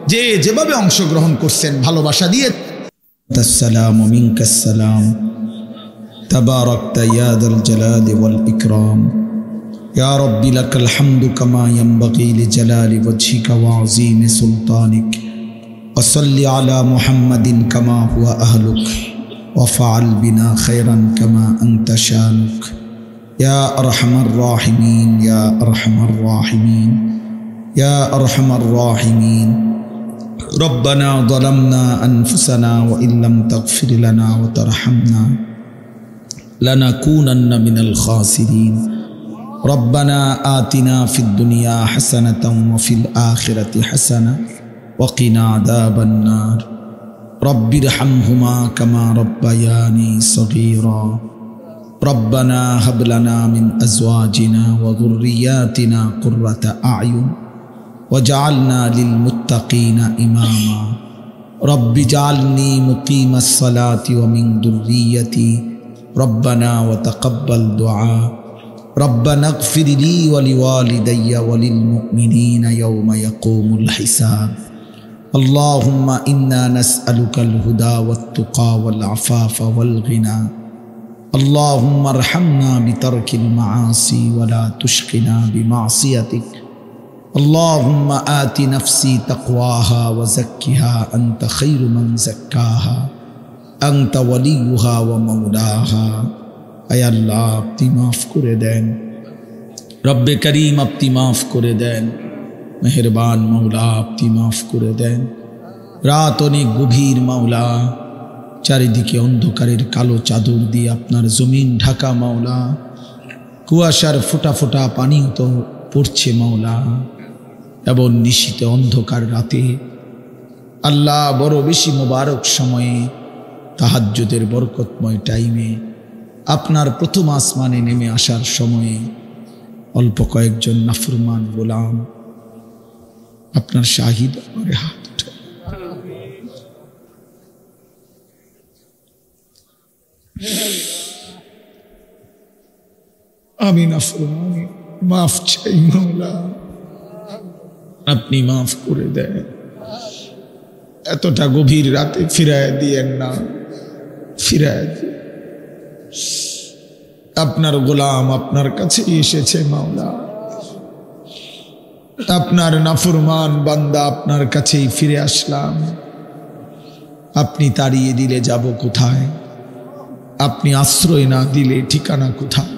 যে যেভাবে অংশগ্রহণ করছেন ভালোবাসা দিয়ে আসসালামু মিনকাস সালাম তাবারাকতা ইয়া যাল জালালি ওয়াল ইকরাম ইয়া রাব্বি লাকাল হামদু কামা ইয়ানবাগি লিজালালি ওয়াজহিকা ওয়া আযীমি সুলতানিক ওয়া সাল্লি আলা মুহাম্মাদিন কামা হুয়া আহলুক ওয়া ফাআল বিনা খায়রান কামা আনতা শানুক ইয়া আরহামার রাহিমিন ইয়া আরহামার রাহিমিন ইয়া আরহামার রাহিমিন ربنا ظلمنا أنفسنا وإن لم تغفر لنا وترحمنا لنكونن من الخاسرين ربنا آتنا في الدنيا حسنة وفي الآخرة حسنة وقنا عذاب النار رب ارحمهما كما ربياني صغيرا ربنا هب لنا من أزواجنا وذرياتنا قرة أعين وجعلنا للمتقين إماما رب اجعلني مقيم الصلاة ومن ذريتي ربنا وتقبل دعاء ربنا اغفر لي ولوالدي وللمؤمنين يوم يقوم الحساب اللهم إنا نسألك الهدى والتقى والعفاف والغنى اللهم ارحمنا بترك المعاصي ولا تشقنا بمعصيتك اللهم آت نفسي تقواها وزكها أنت خير من زكاها أنت وليها ومولاها أي الله আপনি মাফ করে দেন রব্বে করিম আপনি মাফ করে দেন মেহেরবান মাওলা আপনি মাফ করে দেন রাত অনেক গভীর মাওলা চারিদিকে অন্ধকারের কালো চাদর দিয়ে আপনার জমিন ঢাকা মাওলা কুয়াশার ফোঁটা ফোঁটা পানি তো পড়ছে মাওলা এবং নিশীতে অন্ধকার রাতে আল্লাহ বড় বেশি মোবারক সময়ে তাহাজ্জুদের বরকতময় টাইমে আপনার প্রথম আসমানে নেমে আসার সময়ে অল্প কয়েকজন নাফরমান গোলাম আপনার শাহিদ করে হাত উঠে আমি নাফরমানি মাফ চাই মাওলা আপনি মাফ করে দেন এতটা গভীর রাতে ফিরায় দিয়েন না ফিরায় দিয়ে আপনার গোলাম আপনার কাছে এসেছে মাওলা আপনার নাফরমান বান্দা আপনার কাছেই ফিরে আসলাম আপনি তাড়িয়ে দিলে যাব কোথায় আপনি আশ্রয় না দিলে ঠিকানা কোথায়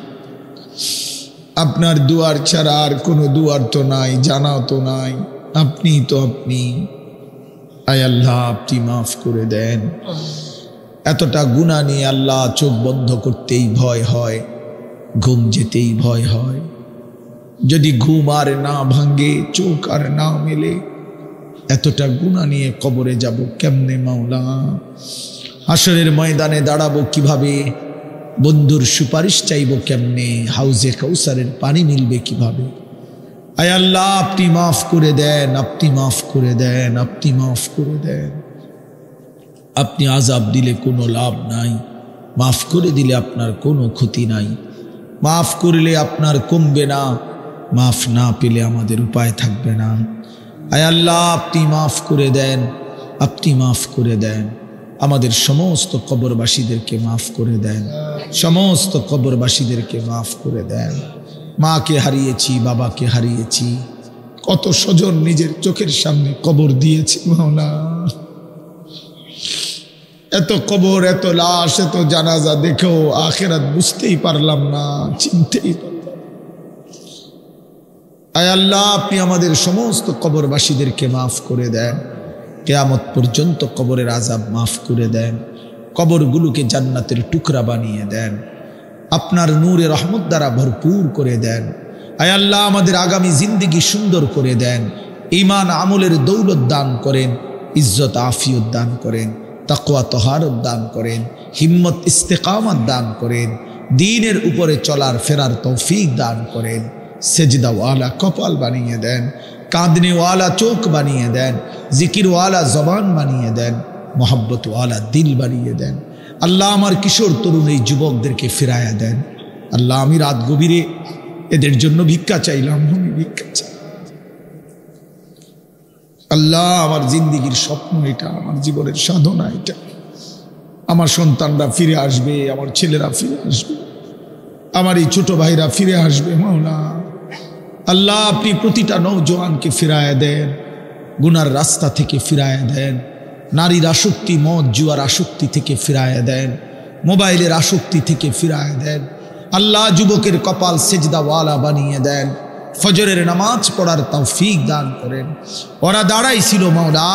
আপনার দুয়ার ছাড়া আর কোনো দুয়ার তো নাই জানাও তো নাই আপনি তো আপনি আয় আল্লাহ আপনি মাফ করে দেন এতটা গুনাহ নিয়ে আল্লাহ চোখ বন্ধ করতেই ভয় হয় ঘুম যেতেই ভয় হয় যদি ঘুম আর না ভাঙে চোখ আর না মেলে এতটা গুনাহ নিয়ে কবরে যাব কেমনে মাওলা হাসরের ময়দানে দাঁড়াবো কিভাবে বন্ধুর সুপারিশ চাইব কেমনে হাউজে কাউসারের পানি মিলবে কিভাবে আয় আল্লাহ আপনি মাফ করে দেন আপনি মাফ করে দেন আপনি মাফ করে দেন আপনি আযাব দিলে কোনো লাভ নাই মাফ করে দিলে আপনার কোনো ক্ষতি নাই মাফ করলে আপনার কমবে না মাফ না পেলে আমাদের উপায় থাকবে না আয় আল্লাহ আপনি মাফ করে দেন আপনি মাফ করে দেন আমাদের সমস্ত কবরবাসীদেরকে মাফ করে দেন সমস্ত কবরবাসীদেরকে মাফ করে দেন মাকে হারিয়েছি বাবাকে হারিয়েছি কত স্বজন নিজের চোখের সামনে কবর দিয়েছি মাওলা এত কবর এত লাশ এত জানাজা দেখেও আখিরাত বুঝতেই পারলাম না চিনতেই পারলাম আয় আল্লাহ আপনি আমাদের সমস্ত কবরবাসীদেরকে মাফ করে দেন কিয়ামত পর্যন্ত কবরের আযাব মাফ করে দেন কবরগুলোকে জান্নাতের টুকরা বানিয়ে দেন আপনার নূরে রহমত দ্বারা ভরপুর করে দেন আয় আল্লাহ আমাদের আগামী জিন্দেগি সুন্দর করে দেন ঈমান আমলের দৌলত দান করেন ইজ্জত আফিয়ত দান করেন তাকওয়া তহারত দান করেন হিম্মত ইস্তেকামত দান করেন দ্বীনের উপরে চলার ফেরার তৌফিক দান করেন সেজদাওয়ালা কপাল বানিয়ে দেন কাঁদনেওয়ালা চোখ বানিয়ে দেন জিকিরওয়ালা জবান বানিয়ে দেন মোহাব্বতওয়ালা দিল বানিয়ে দেন আল্লাহ আমার কিশোর তরুণ এই যুবকদেরকে ফিরায়া দেন আল্লাহ আমি রাত গভীরে এদের জন্য ভিক্ষা চাইলাম আমি ভিক্ষা চাই আল্লাহ আমার জিন্দিগির স্বপ্ন এটা, আমার জীবনের সাধনা এটা। আমার সন্তানরা ফিরে আসবে, আমার ছেলেরা ফিরে আসবে, আমার এই ছোট ভাইরা ফিরে আসবে মাওলা। আল্লাহ আপনি প্রতিটা নওজোয়ানকে ফিরায় দেন, গুনার রাস্তা থেকে ফিরায় দেন, নারীর আসক্তি, মদ জুয়ার আসক্তি থেকে ফিরায় দেন, মোবাইলের আসক্তি থেকে ফিরায় দেন। আল্লাহ যুবকের কপাল সেজদাওয়ালা বানিয়ে দেন, ফজরের নামাজ পড়ার তৌফিক দান করেন। ওরা দাঁড়াইছিল মাওলা,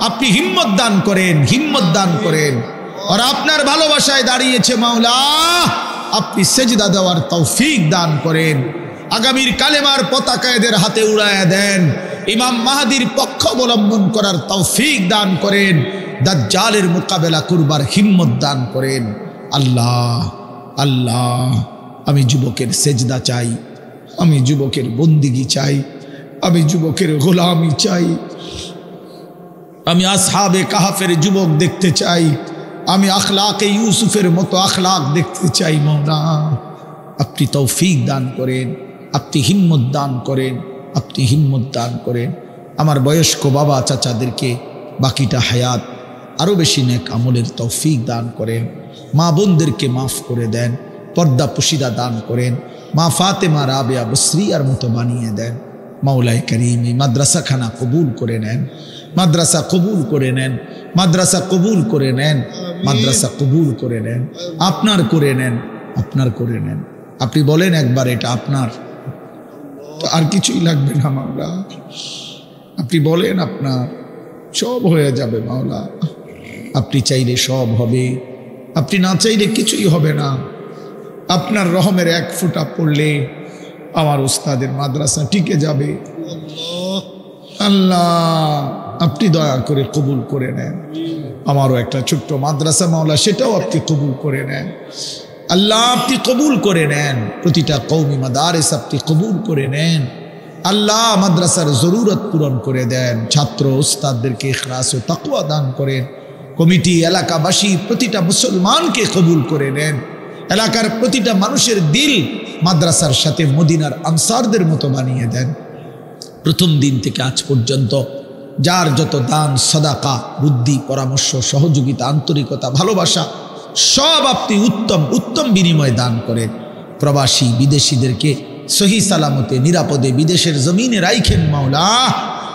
আপনি হিম্মত দান করেন, হিম্মত দান করেন। ওরা আপনার ভালোবাসায় দাঁড়িয়েছে মাওলা, আপনি সেজদা দেওয়ার তৌফিক দান করেন। আগামীর কালেমার পতাকা এদের হাতে উড়ায়া দেন, ইমাম মাহদির পক্ষ অবলম্বন করার তৌফিক দান করেন, দাজ্জালের মোকাবেলা করবার হিম্মত দান করেন। আল্লাহ আল্লাহ আমি যুবকের সেজদা চাই, আমি যুবকের বন্দিগি চাই, আমি যুবকের গোলামি চাই, আমি আসহাবে কাহাফের যুবক দেখতে চাই, আমি আখলাকে ইউসুফের মতো আখলাক দেখতে চাই। মাওলা আপনি তৌফিক দান করেন, আপনি হিম্মত দান করেন, আপনি হিম্মত দান করেন। আমার বয়স্ক বাবা চাচাদেরকে বাকিটা হায়াত আরও বেশি নেক আমলের তৌফিক দান করেন। মা বোনদেরকে মাফ করে দেন, পর্দা পুশিদা দান করেন, মা ফাতেমা রাবেয়া বসরিয়ার মতো বানিয়ে দেন। মাওলায়ে কারীম এই মাদ্রাসাখানা কবুল করে নেন, মাদ্রাসা কবুল করে নেন, মাদ্রাসা কবুল করে নেন, মাদ্রাসা কবুল করে নেন, আপনার করে নেন, আপনার করে নেন। আপনি বলেন একবার এটা আপনার, তো আর কিছুই লাগবে না মাওলা। আপনি বলেন আপনার, সব হয়ে যাবে মাওলা। আপনি চাইলে সব হবে, আপনি না চাইলে কিছুই হবে না। আপনার রহমের এক ফোঁটা পড়লে আমার উস্তাদের মাদ্রাসা টিকে যাবে। আল্লাহ আপনি দয়া করে কবুল করে নেন। আমারও একটা ছোট্ট মাদ্রাসা মাওলা, সেটাও আপনি কবুল করে নেন। আল্লাহ আপনি কবুল করে নেন, প্রতিটা কওমি মাদারিস আপনি কবুল করে নেন। আল্লাহ মাদ্রাসার জরুরত পূরণ করে দেন, ছাত্র উস্তাদদেরকে ইখলাস ও তাকওয়া দান করেন। কমিটি, এলাকাবাসী, প্রতিটা মুসলমানকে কবুল করে নেন। এলাকার প্রতিটা মানুষের দিল মাদ্রাসার সাথে মদিনার আনসারদের মতো বানিয়ে দেন। প্রথম দিন থেকে আজ পর্যন্ত যার যত দান, সাদাকা, বুদ্ধি, পরামর্শ, সহযোগিতা, আন্তরিকতা, ভালোবাসা সব আপনি উত্তম উত্তম বিনিময় দান করেন। প্রবাসী বিদেশিদেরকে সহি সালামতে নিরাপদে বিদেশের জমিনে রাইখেন মাওলা।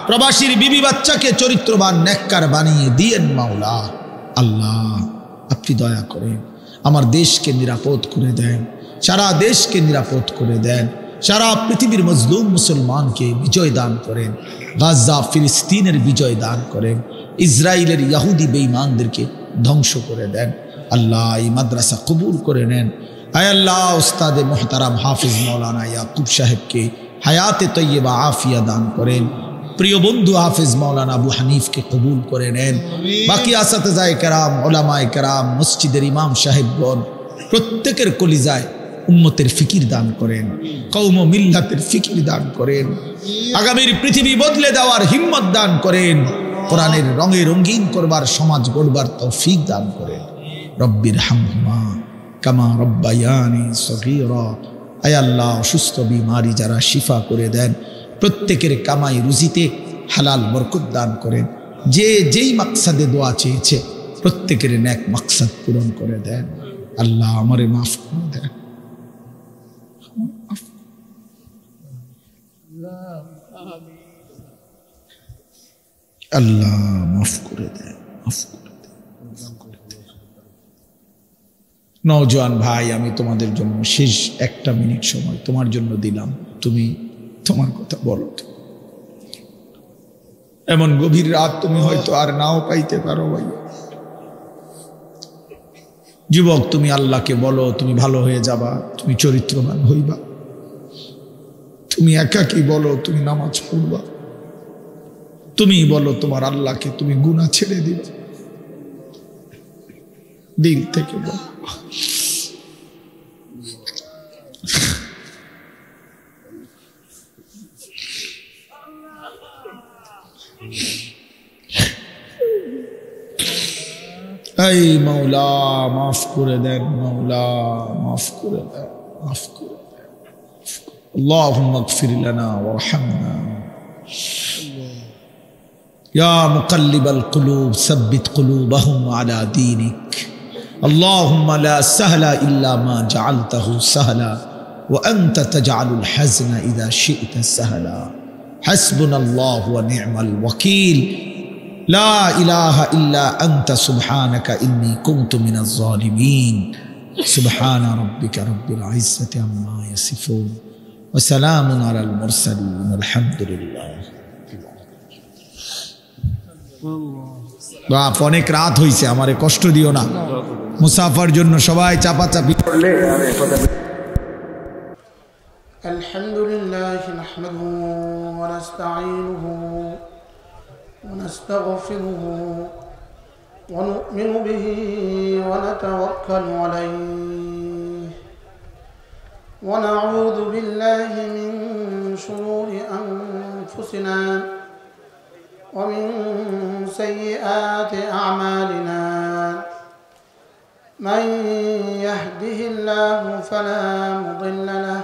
প্রবাসীর বিবি বাচ্চাকে চরিত্রবান নেককার বানিয়ে দিয়েন মাওলা। আল্লাহ আপনি দয়া করেন, আমার দেশকে নিরাপদ করে দেন, সারা দেশকে নিরাপদ করে দেন, সারা পৃথিবীর মজলুম মুসলমানকে বিজয় দান করেন, গাজা ফিলিস্তিনের বিজয় দান করেন, ইসরায়েলের ইহুদি বেঈমানদেরকে ধ্বংস করে দেন। আল্লাহ এই মাদ্রাসা কবুল করে নেন। আয় আল্লাহ উস্তাদে মোহতারাম হাফিজ মৌলানা ইয়াকুব সাহেবকে হায়াতে তৈয়বা আফিয়া দান করেন। প্রিয় বন্ধু হাফিজ মৌলানা আবু হানিফকে কবুল করে নেন। বাকি আসাতেজায়ে কেরাম, ওলামায়ে কেরাম, মসজিদের ইমাম সাহেবগণ প্রত্যেকের কলিজায় উম্মতের ফিকির দান করেন, কওম ও মিল্লাতের ফিকির দান করেন, আগামীর পৃথিবী বদলে দেওয়ার হিম্মত দান করেন, কোরআনের রঙে রঙিন করবার সমাজ গড়বার তৌফিক দান করেন। রব্বির হামহুমা কামা রব্বায়ানি সগীরা। আয় আল্লাহ অসুস্থ বিমারি যারা শিফা করে দেন, প্রত্যেকের কামাই রুজিতে হালাল বরকত দান করেন। যে যেই মাকসাদে দোয়া চেয়েছে প্রত্যেকের নেক মাকসাদ পূরণ করে দেন। আল্লাহ আমারে মাফ করে দেন, আল্লাহ মাফ করে দেন, মাফ করে দেন। নওজোয়ান ভাই, আমি তোমাদের জন্য শেষ একটা মিনিট সময় তোমার জন্য দিলাম, তুমি তোমার কথা বলো। এমন গভীর রাত তুমি হয়তো আর নাও পাইতে পারো ভাই। যুবক, তুমি আল্লাহকে বলো তুমি ভালো হয়ে যাবা, তুমি চরিত্রবান হইবা। তুমি একাকী বলো তুমি নামাজ পড়বা। তুমি বলো তোমার আল্লাহকে তুমি গুনাহ ছেড়ে দিবা। দিল থেকে বলো। এই মাওলা মাফ করে দেন, মাওলা মাফ করে দেন, মাফ করে দেন। আল্লাহুম্মা ইগফির লানা ওয়ারহামনা। ইয়া মুকাল্লিবাল কুলুব সাব্বিত কুলুবাহুম আলা দীনিক। আল্লাহুম্মা লা সাহলা ইল্লা মা জাআলতাহু সাহলা ওয়া আনতা তাজআলুল হাজনা ইযা শি'তা সাহলা। হাসবুনাল্লাহু ওয়া নি'মাল ওয়াকিল। লা ইলাহা ইল্লা আনতা সুবহানাকা ইন্নী কুনতু মিনাজ জালিমিন। সুবহানা রাব্বিকা রাব্বিল ইজ্জাতি আম্মা ইয়াসিফুন ওয়া সালামুন আলাল মুরসালিন আলহামদুলিল্লাহ। বাপ, অনেক রাত হইছে, আমারে কষ্ট দিও না। মুসাফার জন্য সবাই চাপাচাপি করলে আলহামদুলিল্লাহ নাহমাদুহু ওয়া নাস্তাঈনুহু ওয়া নাস্তাগফিরুহু ওয়া নু'মিনু বিহি ওয়া নাতাওয়াক্কালু আলাইহি ওয়া নাউযু বিল্লাহি মিন শুরুরি আনফুসিনা ومن سيئات أعمالنا من يهده الله فلا مضل له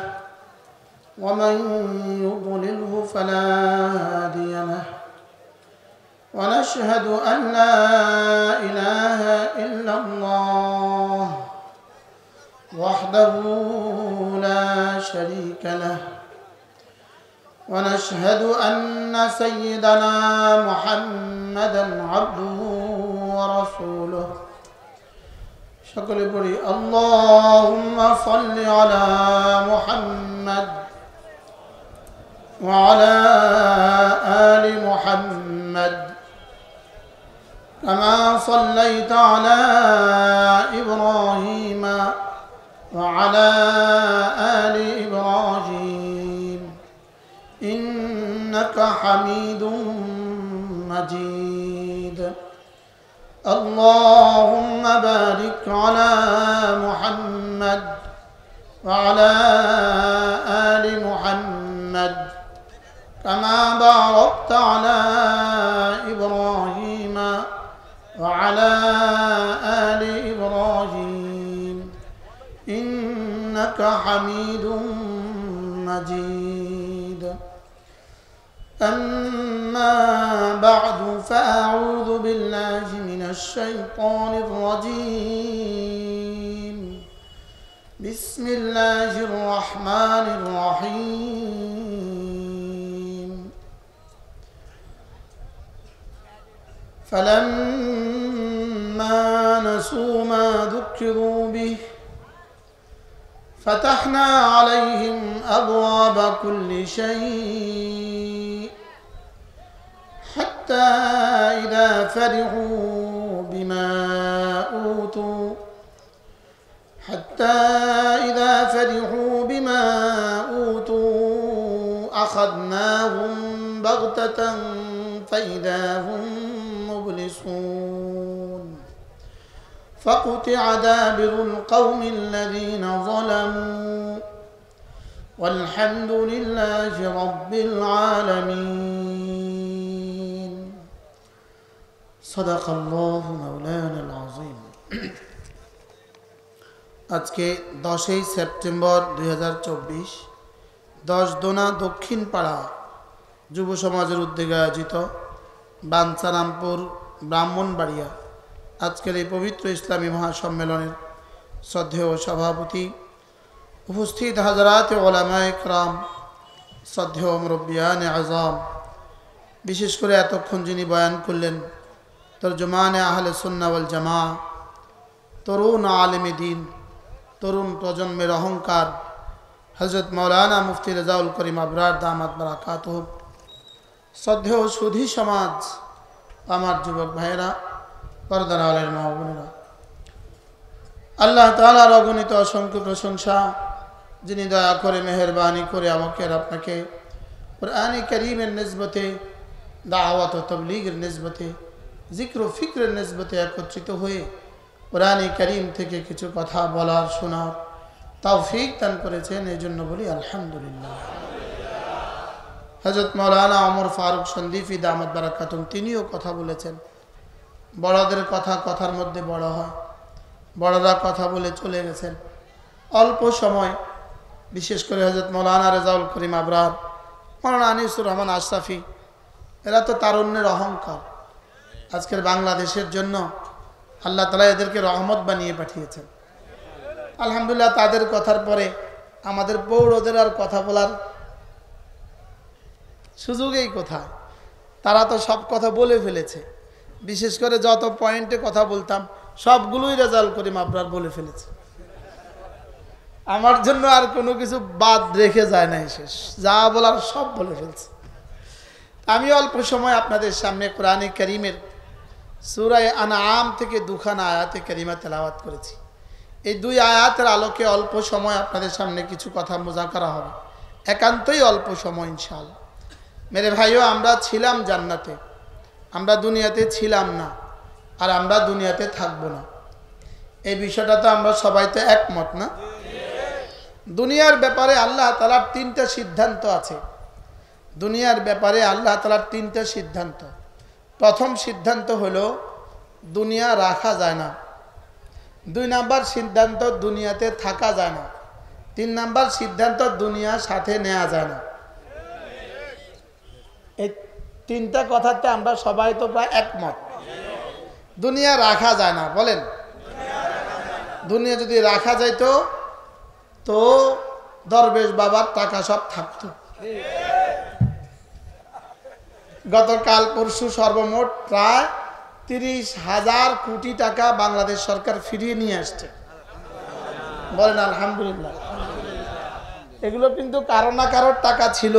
ومن يضلله فلا هادي له ونشهد أن لا إله إلا الله وحده لا شريك له ونشهد أن سيدنا محمدا عبده ورسوله شكل بري اللهم صل على محمد وعلى آل محمد كما صليت على إبراهيم وعلى آل إبراهيم إنك حميد مجيد اللهم بارك على محمد وعلى آل محمد كما باركت على إبراهيم وعلى آل إبراهيم إنك حميد مجيد أما بعد فأعوذ بالله من الشيطان الرجيم بسم الله الرحمن الرحيم فلما نسوا ما ذكروا به فتحنا عليهم أبواب كل شيء حتى إذا فرحوا بما أوتوا أخذناهم بغتة فإذا هم مبلسون فقطع دابر القوم الذين ظلموا والحمد لله رب العالمين صدق الله مولانا العظيم আজকে 10 সেপ্টেম্বর 2024 10 দক্ষিণ পাড়া যুব সমাজের উদ্যোগে আয়োজিত বাঞ্ছারামপুর ব্রাহ্মণবাড়িয়া আজকের এই পবিত্র ইসলামী মহাসম্মেলনের শ্রদ্ধেয় সভাপতি, উপস্থিত হাজরাত ওলামায়ে কেরাম, শ্রদ্ধেয় মুরব্বিয়ানে আযম, বিশেষ করে এতক্ষণ যিনি বয়ান করলেন তরজমানে আহলে সুন্নাহ ওয়াল জামাআহ, তরুণ আলেমে দ্বীন, তরুণ প্রজন্মের অহংকার হযরত মাওলানা মুফতি রেজাউল করিম আবরার দামাত বারাকাতুহু, শ্রদ্ধেয় সুধী সমাজ, আমার যুবক ভাইয়েরা, পর্দার আলের মা বোনেরা, আল্লাহ তাআলার অগণিত অসংখ্য প্রশংসা, যিনি দয়া করে মেহেরবানি করে আমাকে আর আপনাকে কুরআনে কারীমের নিসবতে, দাওয়াত ও তাবলীগের নিসবতে, জিক্র ও ফিকরের নিসবতে একত্রিত হয়ে কুরআনে কারীম থেকে কিছু কথা বলার শোনার তৌফিক দান করেছেন, এই জন্য বলি আলহামদুলিল্লাহ। হযরত মাওলানা ওমর ফারুক সন্দিফি দামাত বারাকাতুহু তিনিও কথা বলেছেন, বড়দের কথা কথার মধ্যে বড় হয়, বড়রা কথা বলে চলে গেছেন। অল্প সময় বিশেষ করে হযরত মাওলানা রেজাউল করিম আবরার, মাওলানা আনিসুর রহমান আশরাফি, এরা তো তারুণ্যের অহংকার। আজকের বাংলাদেশের জন্য আল্লাহ তাআলা এদেরকে রহমত বানিয়ে পাঠিয়েছেন। আলহামদুলিল্লাহ, তাদের কথার পরে আমাদের পৌরদের আর কথা বলার সুযোগই কোথায়? তারা তো সব কথা বলে ফেলেছে। বিশেষ করে যত পয়েন্টে কথা বলতাম সবগুলোই রেজাল্ট করিম আবরার বলে ফেলেছে। আমার জন্য আর কোনো কিছু বাদ রেখে যায় নাই, শেষ যা বলার সব বলে ফেলছে। আমি অল্প সময় আপনাদের সামনে কোরআনে কারীমের সূরা আনআম থেকে দুখানা আয়াতে কারিমা তেলাওয়াত করেছি। এই দুই আয়াতের আলোকে অল্প সময় আপনাদের সামনে কিছু কথা মুযাকারা হবে, একান্তই অল্প সময় ইনশাআল্লাহ। মেরে ভাইও, আমরা ছিলাম জান্নাতে, আমরা দুনিয়াতে ছিলাম না, আর আমরা দুনিয়াতে থাকবো না। এই বিষয়টা তো আমরা সবাই তো একমত না? দুনিয়ার ব্যাপারে আল্লাহ তাআলার তিনটা সিদ্ধান্ত আছে। দুনিয়ার ব্যাপারে আল্লাহ তাআলার তিনটা সিদ্ধান্ত। প্রথম সিদ্ধান্ত হলো দুনিয়া রাখা যায় না। 2 নাম্বার সিদ্ধান্ত দুনিয়াতে থাকা যায় না। 3 নাম্বার সিদ্ধান্ত দুনিয়া সাথে নেওয়া যায় না। এই তিনটা কথাতে আমরা সবাই তো প্রায় একমত। দুনিয়া রাখা যায় না, বলেন। দুনিয়া যদি রাখা যাইতো তো দরবেশ বাবার টাকা সব থাকতো। গতকাল পরশু সর্বমোট প্রায় 30,000 কোটি টাকা বাংলাদেশ সরকার ফিরিয়ে নিয়ে আসছে, বলেন আলহামদুলিল্লাহ। এগুলো কিন্তু কারো না কারোর টাকা ছিল।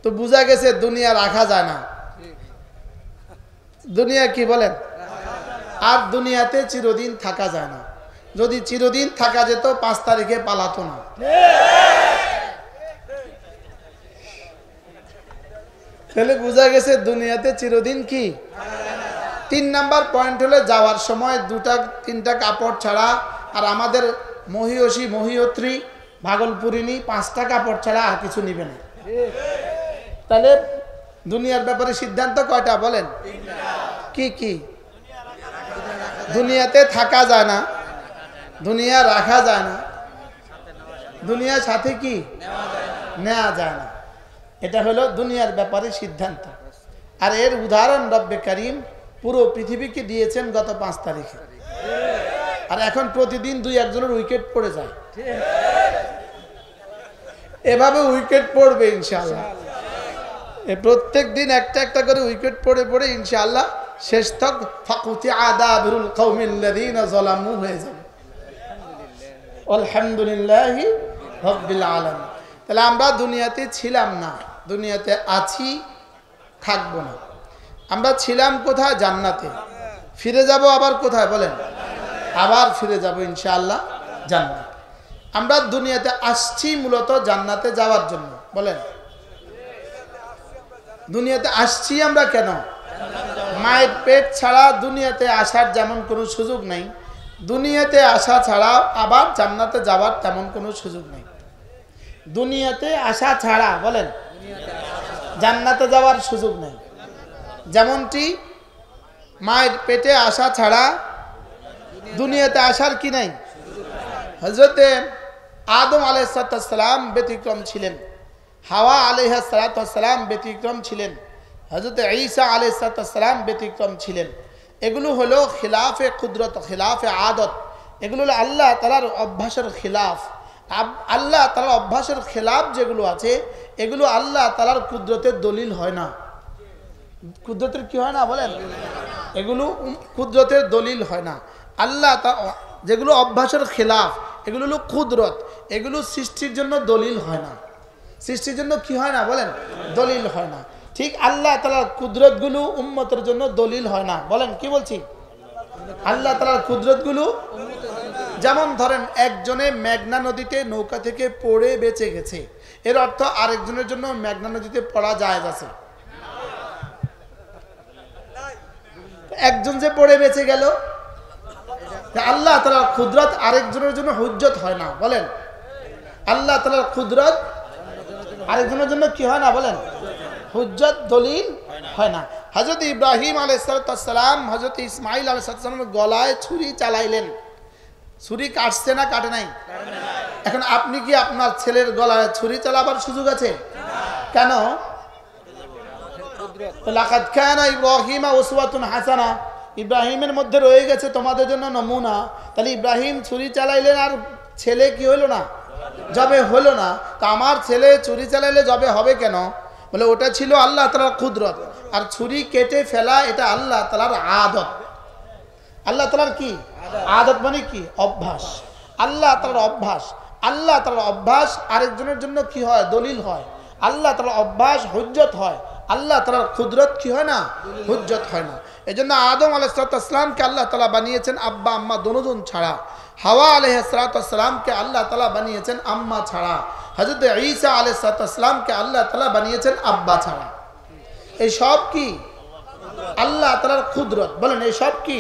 তো বোঝা গেছে দুনিয়া রাখা যায় না। দুনিয়া কি বলেন? আর দুনিয়াতে চিরদিন থাকা যায় না। যদি চিরদিন থাকা যেত 5 তারিখে পালাতো না। তাহলে বোঝা গেছে দুনিয়াতে চিরদিন কি। 3 নাম্বার পয়েন্ট হলো যাওয়ার সময় 2-3টা কাপড় ছাড়া, আর আমাদের মহিয়সী মহিয়ত্রী ভাগলপুরিনী 5টা কাপড় ছাড়া আর কিছু নিবে না। তাহলে দুনিয়ার ব্যাপারে সিদ্ধান্ত কয়টা বলেন? কি কি? দুনিয়াতে থাকা যায় না, দুনিয়া রাখা যায় না, দুনিয়ার সাথে কি নেওয়া যায় না। এটা হলো দুনিয়ার ব্যাপারে সিদ্ধান্ত। আর এর উদাহরণ রব্বে কারীম পুরো পৃথিবীকে দিয়েছেন গত 5 তারিখে। আর এখন প্রতিদিন 2-1 উইকেট পড়ে যায়। এভাবে উইকেট পড়বে ইনশাআল্লাহ। প্রত্যেক দিন একটা একটা করে উইকেট পড়ে পড়ে ইনশাআল্লাহ শেষ তক ফাকুতি আদাবিরুল কওমিল্লাযিনা যালামু হয়ে যাবে। আলহামদুলিল্লাহি রাব্বিল আলামিন। তাহলে আমরা দুনিয়াতে ছিলাম না, দুনিয়াতে আছি, থাকবো না। আমরা ছিলাম কোথায়? জান্নাতে। ফিরে যাব আবার কোথায় বলেন? আবার ফিরে যাব ইনশাআল্লাহ জান্নাত। আমরা দুনিয়াতে আসছি মূলত জান্নাতে যাওয়ার জন্য, বলেন। দুনিয়াতে আসছি আমরা কেন? মায়ের পেট ছাড়া দুনিয়াতে আসার যেমন কোনো সুযোগ নেই, দুনিয়াতে আসা ছাড়া আবার জান্নাতে যাওয়ার তেমন কোনো সুযোগ নেই। দুনিয়াতে আসা ছাড়া বলেন জান্নাতে যাওয়ার সুযোগ নেই। যেমনটি মায়ের পেটে আসা ছাড়া দুনিয়াতে আসার কি নাই। হযরতে আদম আলাইহিস সালাম ব্যতিক্রম ছিলেন, হাওয়া আলাইহিস সালাম ব্যতিক্রম ছিলেন, হযরতে ঈসা আলাইহিস সালাম ব্যতিক্রম ছিলেন। এগুলো হলো খিলাফে কুদরত, খিলাফে আদত। এগুলো হলো আল্লাহ তাআলার অভ্যাসের খিলাফ। আল্লাহ তাআলার অভ্যাসের খিলাফ যেগুলো আছে এগুলো আল্লাহ তাআলার কুদরতের দলিল হয় না। কুদরতের কি হয় না বলেন? এগুলো কুদরতের দলিল হয় না। আল্লাহ যেগুলো অভ্যাসের খিলাফ এগুলো হলো কুদরত, এগুলো সৃষ্টির জন্য দলিল হয় না। সৃষ্টির জন্য কি হয় না বলেন? দলিল হয় না। ঠিক আল্লাহ তাআলার কুদরতগুলো উম্মতের জন্য দলিল হয় না। বলেন কি বলছি? আল্লাহ তাআলার কুদরতগুলো, যেমন ধরেন একজনে মেঘনা নদীতে নৌকা থেকে পড়ে বেঁচে গেছে, এর অর্থ আরেকজনের জন্য মেঘনা নদীতে পড়া জায়েজ আছে। একজন যে পড়ে বেঁচে গেল, আল্লাহ তাআলার কুদরত আরেকজনের জন্য হুজ্জত হয় না। বলেন আল্লাহ তাআলার কুদরত আরেকজনের জন্য কি হয় না বলেন? হুজ্জত, দলিল হয় না। হযরত ইব্রাহিম আলাইহিস সালাম হযরত ইসমাঈল আলাইহিস সালামের গলায় ছুরি চালাইলেন, ছুরি কাটছে না কাটে নাই? এখন আপনি কি আপনার ছেলের গলায় ছুরি চালাবার সুযোগ আছে? কেন? লাকাদ কানা ইব্রাহিমা উসওয়াতুন হাসানা, ইব্রাহিমের মধ্যে রয়ে গেছে তোমাদের জন্য নমুনা। তাহলে ইব্রাহিম ছুরি চালাইলেন আর ছেলে কি হলো না? জবে হলো না। তা আমার ছেলে ছুরি চালাইলে জবে হবে কেন? বলে ওটা ছিল আল্লাহ তাআলার কুদরত, আর ছুরি কেটে ফেলা এটা আল্লাহ তাআলার আদত। আল্লাহ তাআলার কি আদত? মানে কি? অভ্যাস। আল্লাহ তাআলার অভ্যাস। আল্লাহ তাআলার অভ্যাস আরেকজনের জন্য কি হয়? দলিল হয়। আল্লাহ তাআলার অভ্যাস হুজ্জত হয়। আল্লাহ তাআলার কুদরত কি হয় না? হুজ্জত হয় না। এই জন্য আদম আলাইহিস সালামকে আল্লাহ তাআলা বানিয়েছেন আব্বা আম্মা দুজন ছাড়া। হাওয়া আলাইহিস সালামকে আল্লাহ তাআলা বানিয়েছেন আম্মা ছাড়া। হযরত ঈসা আলাইহিস সালামকে আল্লাহ তাআলা বানিয়েছেন আব্বা ছাড়া। এই সব কি? আল্লাহ তাআলার কুদরত। বলেন এই সব কি?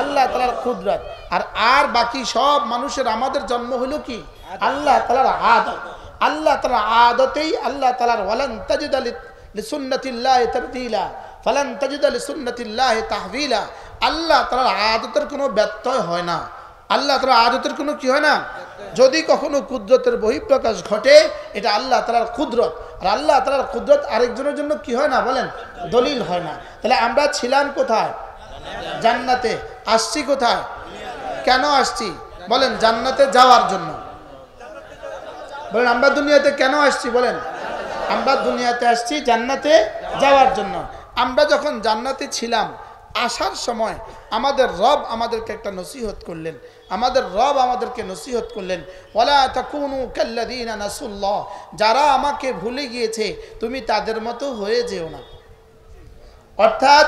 আল্লাহ তাআলার কুদরত। আর বাকি সব মানুষের আমাদের জন্ম হলো কি? আল্লাহ তাআলার আদত। আল্লাহ তাআলার আদতেই আল্লাহ তাআলার ওয়ালান তাজিদা লিসুন্নাতিল্লাহি তাবদীলা ফালান তাজিদা লিসুন্নাতিল্লাহি তাহওয়িলা। আল্লাহ তাআলার আদতের কোনো ব্যত্যয় হয় না। আল্লাহ তাআলার আদতের কোনো কি হয় না? যদি কখনো কুদরতের বহিঃপ্রকাশ ঘটে এটা আল্লাহ তাআলার কুদরত। আর আল্লাহ তাআলার কুদরত আরেকজনের জন্য কি হয় না? বলেন দলিল হয় না। তাহলে আমরা ছিলাম কোথায়? জান্নাতে। আসছি কোথায়? কেন আসছি? বলেন জান্নাতে যাওয়ার জন্য। বলেন আমরা দুনিয়াতে কেন আসছি? বলেন আমরা দুনিয়াতে আসছি জান্নাতে যাওয়ার জন্য। আমরা যখন জান্নাতে ছিলাম, আসার সময় আমাদের রব আমাদেরকে একটা নসিহত করলেন। আমাদের রব আমাদেরকে নসিহত করলেন, ওয়ালা তাকুনু কাল্লাযীনা নাসুল্লাহ, যারা আমাকে ভুলে গিয়েছে তুমি তাদের মতো হয়ে যেও না। অর্থাৎ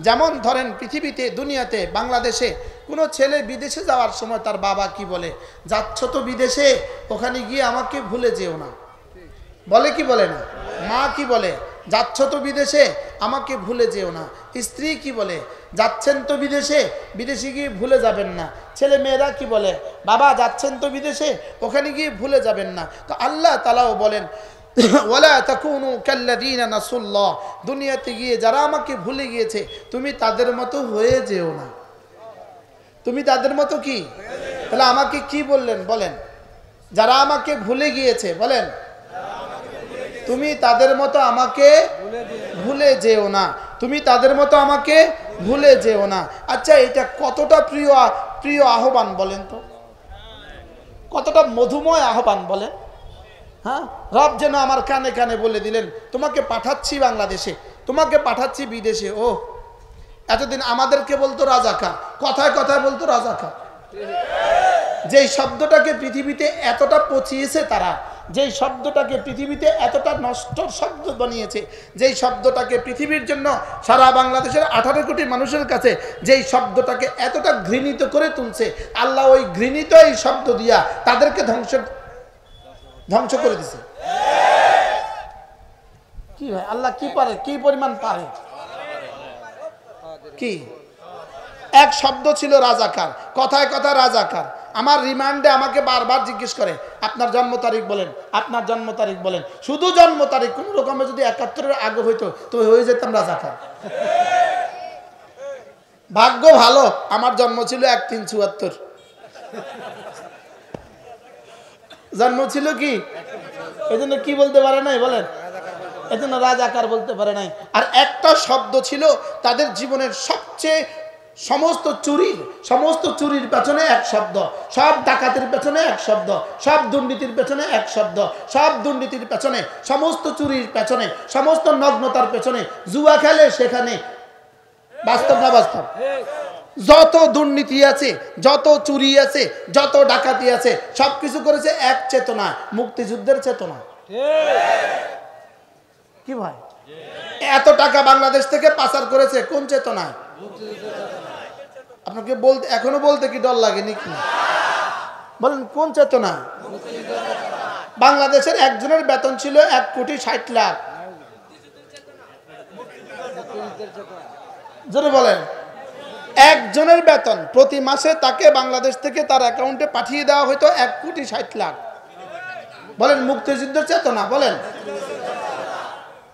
যেমন ধরেন পৃথিবীতে দুনিয়াতে বাংলাদেশে কোনো ছেলে বিদেশে যাওয়ার সময় তার বাবা কি বলে? যাচ্ছ তো বিদেশে, ওখানে গিয়ে আমাকে ভুলে যেও না। বলে কি বলে না? মা কি বলে? যাচ্ছ তো বিদেশে, আমাকে ভুলে যেও না। স্ত্রী কি বলে? যাচ্ছেন তো বিদেশে, বিদেশে গিয়ে ভুলে যাবেন না। ছেলে মেয়েরা কি বলে? বাবা যাচ্ছেন তো বিদেশে, ওখানে গিয়ে ভুলে যাবেন না। তো আল্লাহ তাআলাও বলেন ওয়ালা তাকুনু কাল্লাযীনা নাসুল্লাহ, দুনিয়াতে গিয়ে যারা আমাকে ভুলে গিয়েছে তুমি তাদের মতো হয়ে যেও না। তুমি তাদের মতো কি? তাহলে আমাকে কি বললেন? বলেন যারা আমাকে ভুলে গিয়েছে, বলেন তুমি তাদের মতো আমাকে ভুলে যেও না। তুমি তাদের মতো আমাকে ভুলে যেও না। আচ্ছা এটা কতটা প্রিয় আহ্বান বলেন তো? কতটা মধুময় আহ্বান বলেন? হ্যাঁ, রব যেন আমার কানে কানে বলে দিলেন তোমাকে পাঠাচ্ছি বাংলাদেশে, তোমাকে পাঠাচ্ছি বিদেশে। ও এতদিন আমাদেরকে বলতো রাজাকার, কথায় কথায় বলতো রাজাকার। যেই শব্দটাকে পৃথিবীতে এতটা পচিয়েছে তারা, যেই শব্দটাকে পৃথিবীতে এতটা নষ্ট শব্দ বানিয়েছে, যেই শব্দটাকে পৃথিবীর জন্য সারা বাংলাদেশের 18 কোটি মানুষের কাছে যেই শব্দটাকে এতটা ঘৃণিত করে তুলছে, আল্লাহ ওই ঘৃণিত এই শব্দ দিয়া তাদেরকে ধ্বংস করে দিছে। কি ভাই আল্লাহ কি পারে? কি পরিমাণ পারে? কি এক শব্দ ছিল রাজাকার, কথায় কথায় রাজাকার। আমার রিমান্ডে আমাকে বারবার জিজ্ঞেস করে আপনার জন্ম তারিখ বলেন, আপনার জন্ম তারিখ বলেন। শুধু জন্ম তারিখ, কোন রকমে যদি 71-এর আগে হইতো তো হয়ে যেতাম রাজাকার। ভাগ্য ভালো আমার জন্ম ছিল 1374, জন্ম ছিল কি, এই জন্য কি বলতে পারে নাই? বলেন এই জন্য রাজাকার বলতে পারে নাই। আর একটা শব্দ ছিল তাদের জীবনের সবচেয়ে, সমস্ত চুরির পেছনে এক শব্দ, সব ডাকাতির পেছনে এক শব্দ, সব দুর্নীতির পেছনে এক শব্দ, সব দুর্নীতির পেছনে, সমস্ত চুরির পেছনে, সমস্ত নগ্নতার পেছনে জুয়া খেলে সেখানে। বাস্তব না বাস্তব? যত দুর্নীতি আছে, যত চুরি আছে, যত ডাকাতি আছে, সবকিছু করেছে এক চেতনা, মুক্তিযুদ্ধের চেতনা। কি ভাই এত টাকা বাংলাদেশ থেকে পাচার করেছে কোন চেতনায়? আপনাকে বলতে এখনো বলতে কি ডর লাগে নাকি? বলেন কোন চেতনা? বাংলাদেশের একজনের বেতন ছিল 1,60,00,000। জোরে বলেন। একজনের বেতন প্রতি মাসে তাকে বাংলাদেশ থেকে তার অ্যাকাউন্টে পাঠিয়ে দেওয়া হয়তো 1,60,00,000। বলেন মুক্তিযুদ্ধের চেতনা? বলেন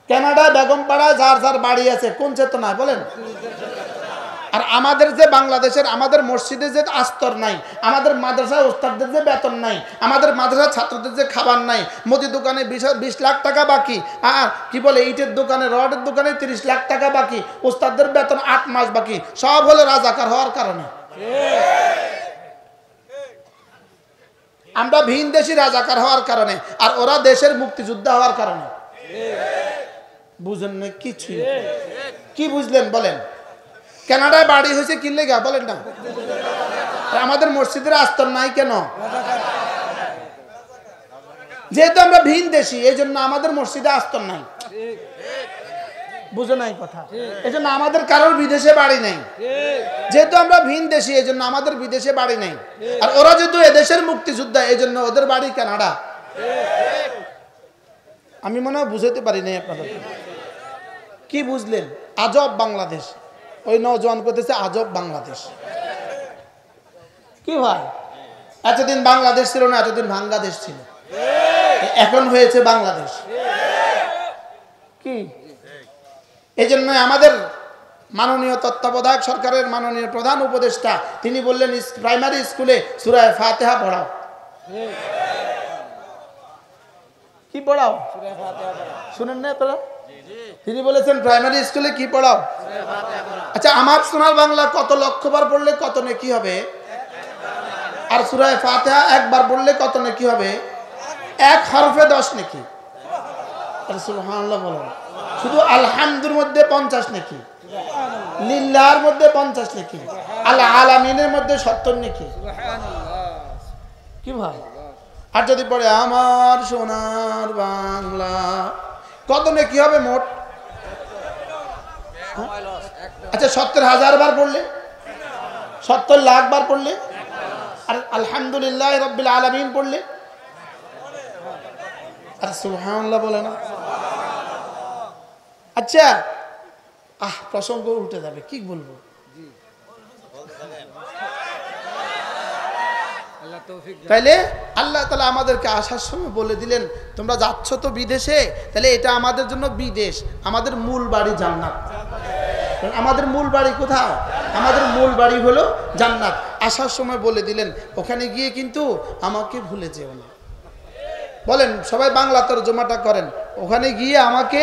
কানাডা বেগমপাড়ায় যার যার বাড়ি আছে কোন চেতনায়? বলেন আর আমাদের যে বাংলাদেশের আমাদের মসজিদে যে আস্তর নাই, আমাদের মাদ্রাসা ওস্তাদদের যে বেতন নাই, আমাদের মাদ্রাসা ছাত্রদের যে খাবার নাই, মুদি দোকানে 20 লাখ টাকা বাকি, আর কি বলে ইটের দোকানে রডের দোকানে 30 লাখ টাকা বাকি, ওস্তাদদের বেতন 8 মাস বাকি, সব হলো রাজাকার হওয়ার কারণে। আমরা ভিন দেশি রাজাকার হওয়ার কারণে, আর ওরা দেশের মুক্তিযোদ্ধা হওয়ার কারণে। বুঝেন না কিছু? কি বুঝলেন বলেন? কানাডায় বাড়ি হয়েছে কি লেগা বলেন না? আমাদের মসজিদের আস্তর নাই কেন? যেহেতু আমরা ভিন দেশি, এই জন্য আমাদের মসজিদে আস্তর নাই। বুঝে নাই কথা? এই জন্য আমাদের কারোর বিদেশে বাড়ি নেই। যেহেতু আমরা ভিন দেশি, এই জন্য আমাদের বিদেশে বাড়ি নেই। আর ওরা যেহেতু এদেশের মুক্তিযোদ্ধা, এই জন্য ওদের বাড়ি কানাডা। আমি মনে হয় বুঝাতে পারি নাই আপনাদের। কি বুঝলেন? আজব বাংলাদেশ। ওই নওজোয়ান করতেছে আজব বাংলাদেশ। কি ভাই, এতদিন বাংলাদেশ ছিল না, এতদিন বাংলাদেশ ছিল, এখন হয়েছে বাংলাদেশ। কি এই জন্য আমাদের মাননীয় তত্ত্বাবধায়ক সরকারের মাননীয় প্রধান উপদেষ্টা তিনি বললেন প্রাইমারি স্কুলে সূরা ফাতিহা পড়াও। কি পড়াও? শুনেন না আপনারা? তিনি বলেছেন প্রাইমারি স্কুলে কি পড়াও? আচ্ছা, আমার সোনার বাংলা কত লক্ষবার পড়লে কত নেকি হবে? আর সূরা ফাতিহা একবার পড়লে কত নেকি হবে? এক হরফে 10 নেকি। সুবহানাল্লাহ বলেন। শুধু আলহামদুর মধ্যে 50 নেকি, লিল্লাহর মধ্যে 50 নেকি, আল আলামিনের মধ্যে 70 নেকি। কি ভাই? আর যদি পড়ে আমার সোনার বাংলা কত নেকি হবে মোট? আচ্ছা, 70,000 বার পড়লে, 70 লাখ বার পড়লে, আর আলহামদুলিল্লাহ রাব্বিল আলামিন পড়লে, আর সুবহানাল্লাহ বলে না? আচ্ছা, প্রসঙ্গ উল্টে যাবে, কি বলবো? তাইলে আল্লাহ তাআলা আমাদেরকে আসার সময় বলে দিলেন তোমরা যাচ্ছ তো বিদেশে, তাহলে এটা আমাদের জন্য বিদেশ, আমাদের মূল বাড়ি জান্নাত। আমাদের মূল বাড়ি কোথায়? আমাদের মূল বাড়ি হলো জান্নাত। আসার সময় বলে দিলেন ওখানে গিয়ে কিন্তু আমাকে ভুলে যেও না। বলেন সবাই বাংলা তরজমাটা করেন, ওখানে গিয়ে আমাকে,